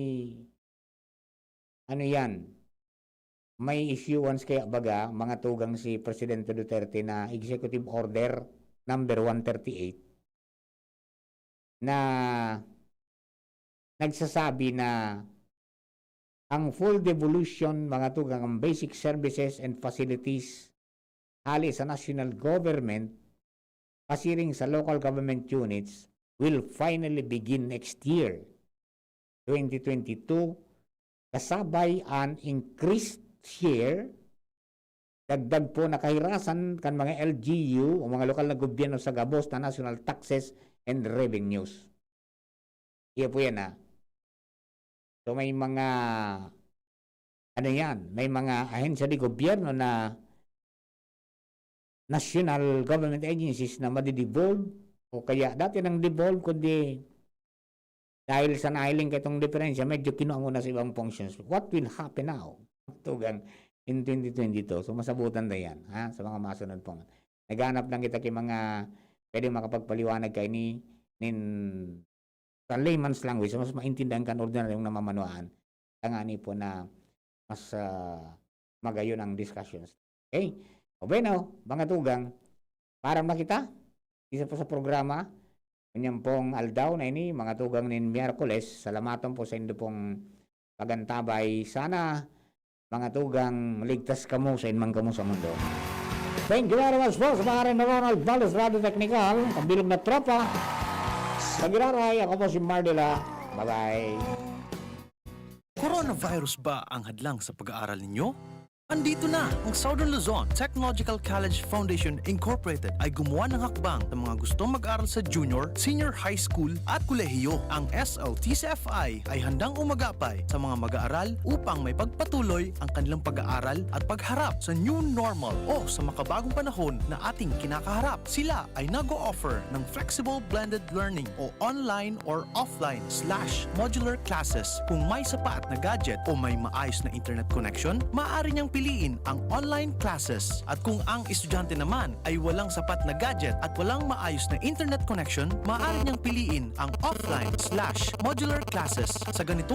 may issuance kaya baga mga tugang si Presidente Duterte na Executive Order number 138 na nagsasabi na ang full devolution mga tugang ang basic services and facilities hali sa national government pasiring sa local government units will finally begin next year 2022 kasabay an increased share, dagdag po na kahirasan kan mga LGU o mga lokal na gobyerno sa gabos na national taxes and revenues. Iya po yan So may mga may mga ahensya di gobyerno na national government agencies na madidevolve o kaya dati nang devolve kundi dahil sa nahiling katong diferensya medyo kinuha na sa ibang functions. What will happen now? Tugang in 2022. So masabutan na yan sa mga masunod po. Naghanap lang kita kay mga pwede makapagpaliwanag kay sa layman's language, mas maintindihan kan ordinary yung namamanuan. Tangani po na mas magayon ang discussions. Okay? O bueno, mga tugang, para makita, isa po sa programa, kanyang pong aldaw na ini, mga tugang nin Miyerkules, salamatan po sa indo pong pagantabay. Sana mga tugang, ligtas kamo sa inmang kamo sa mundo. Thank you very much po sa mga rin na Ronald Valdez, Radio Technical, ang bilog na tropa. Pagiraray, ako po si Mardela. Bye-bye. Coronavirus ba ang hadlang sa pag-aaral ninyo? Andito na ang Southern Luzon Technological College Foundation Incorporated ay gumawa ng hakbang sa mga gustong mag-aral sa junior, senior high school at kolehiyo. Ang SLTCFI ay handang umagapay sa mga mag-aaral upang may pagpatuloy ang kanilang pag-aaral at pagharap sa new normal o sa makabagong panahon na ating kinakaharap. Sila ay nag-o-offer ng flexible blended learning o online or offline/modular classes. Kung may sapat na gadget o may maayos na internet connection, maaari niyang piliin ang online classes. At kung ang estudyante naman ay walang sapat na gadget at walang maayos na internet connection, maaari niyang piliin ang offline/modular classes. Sa ganitong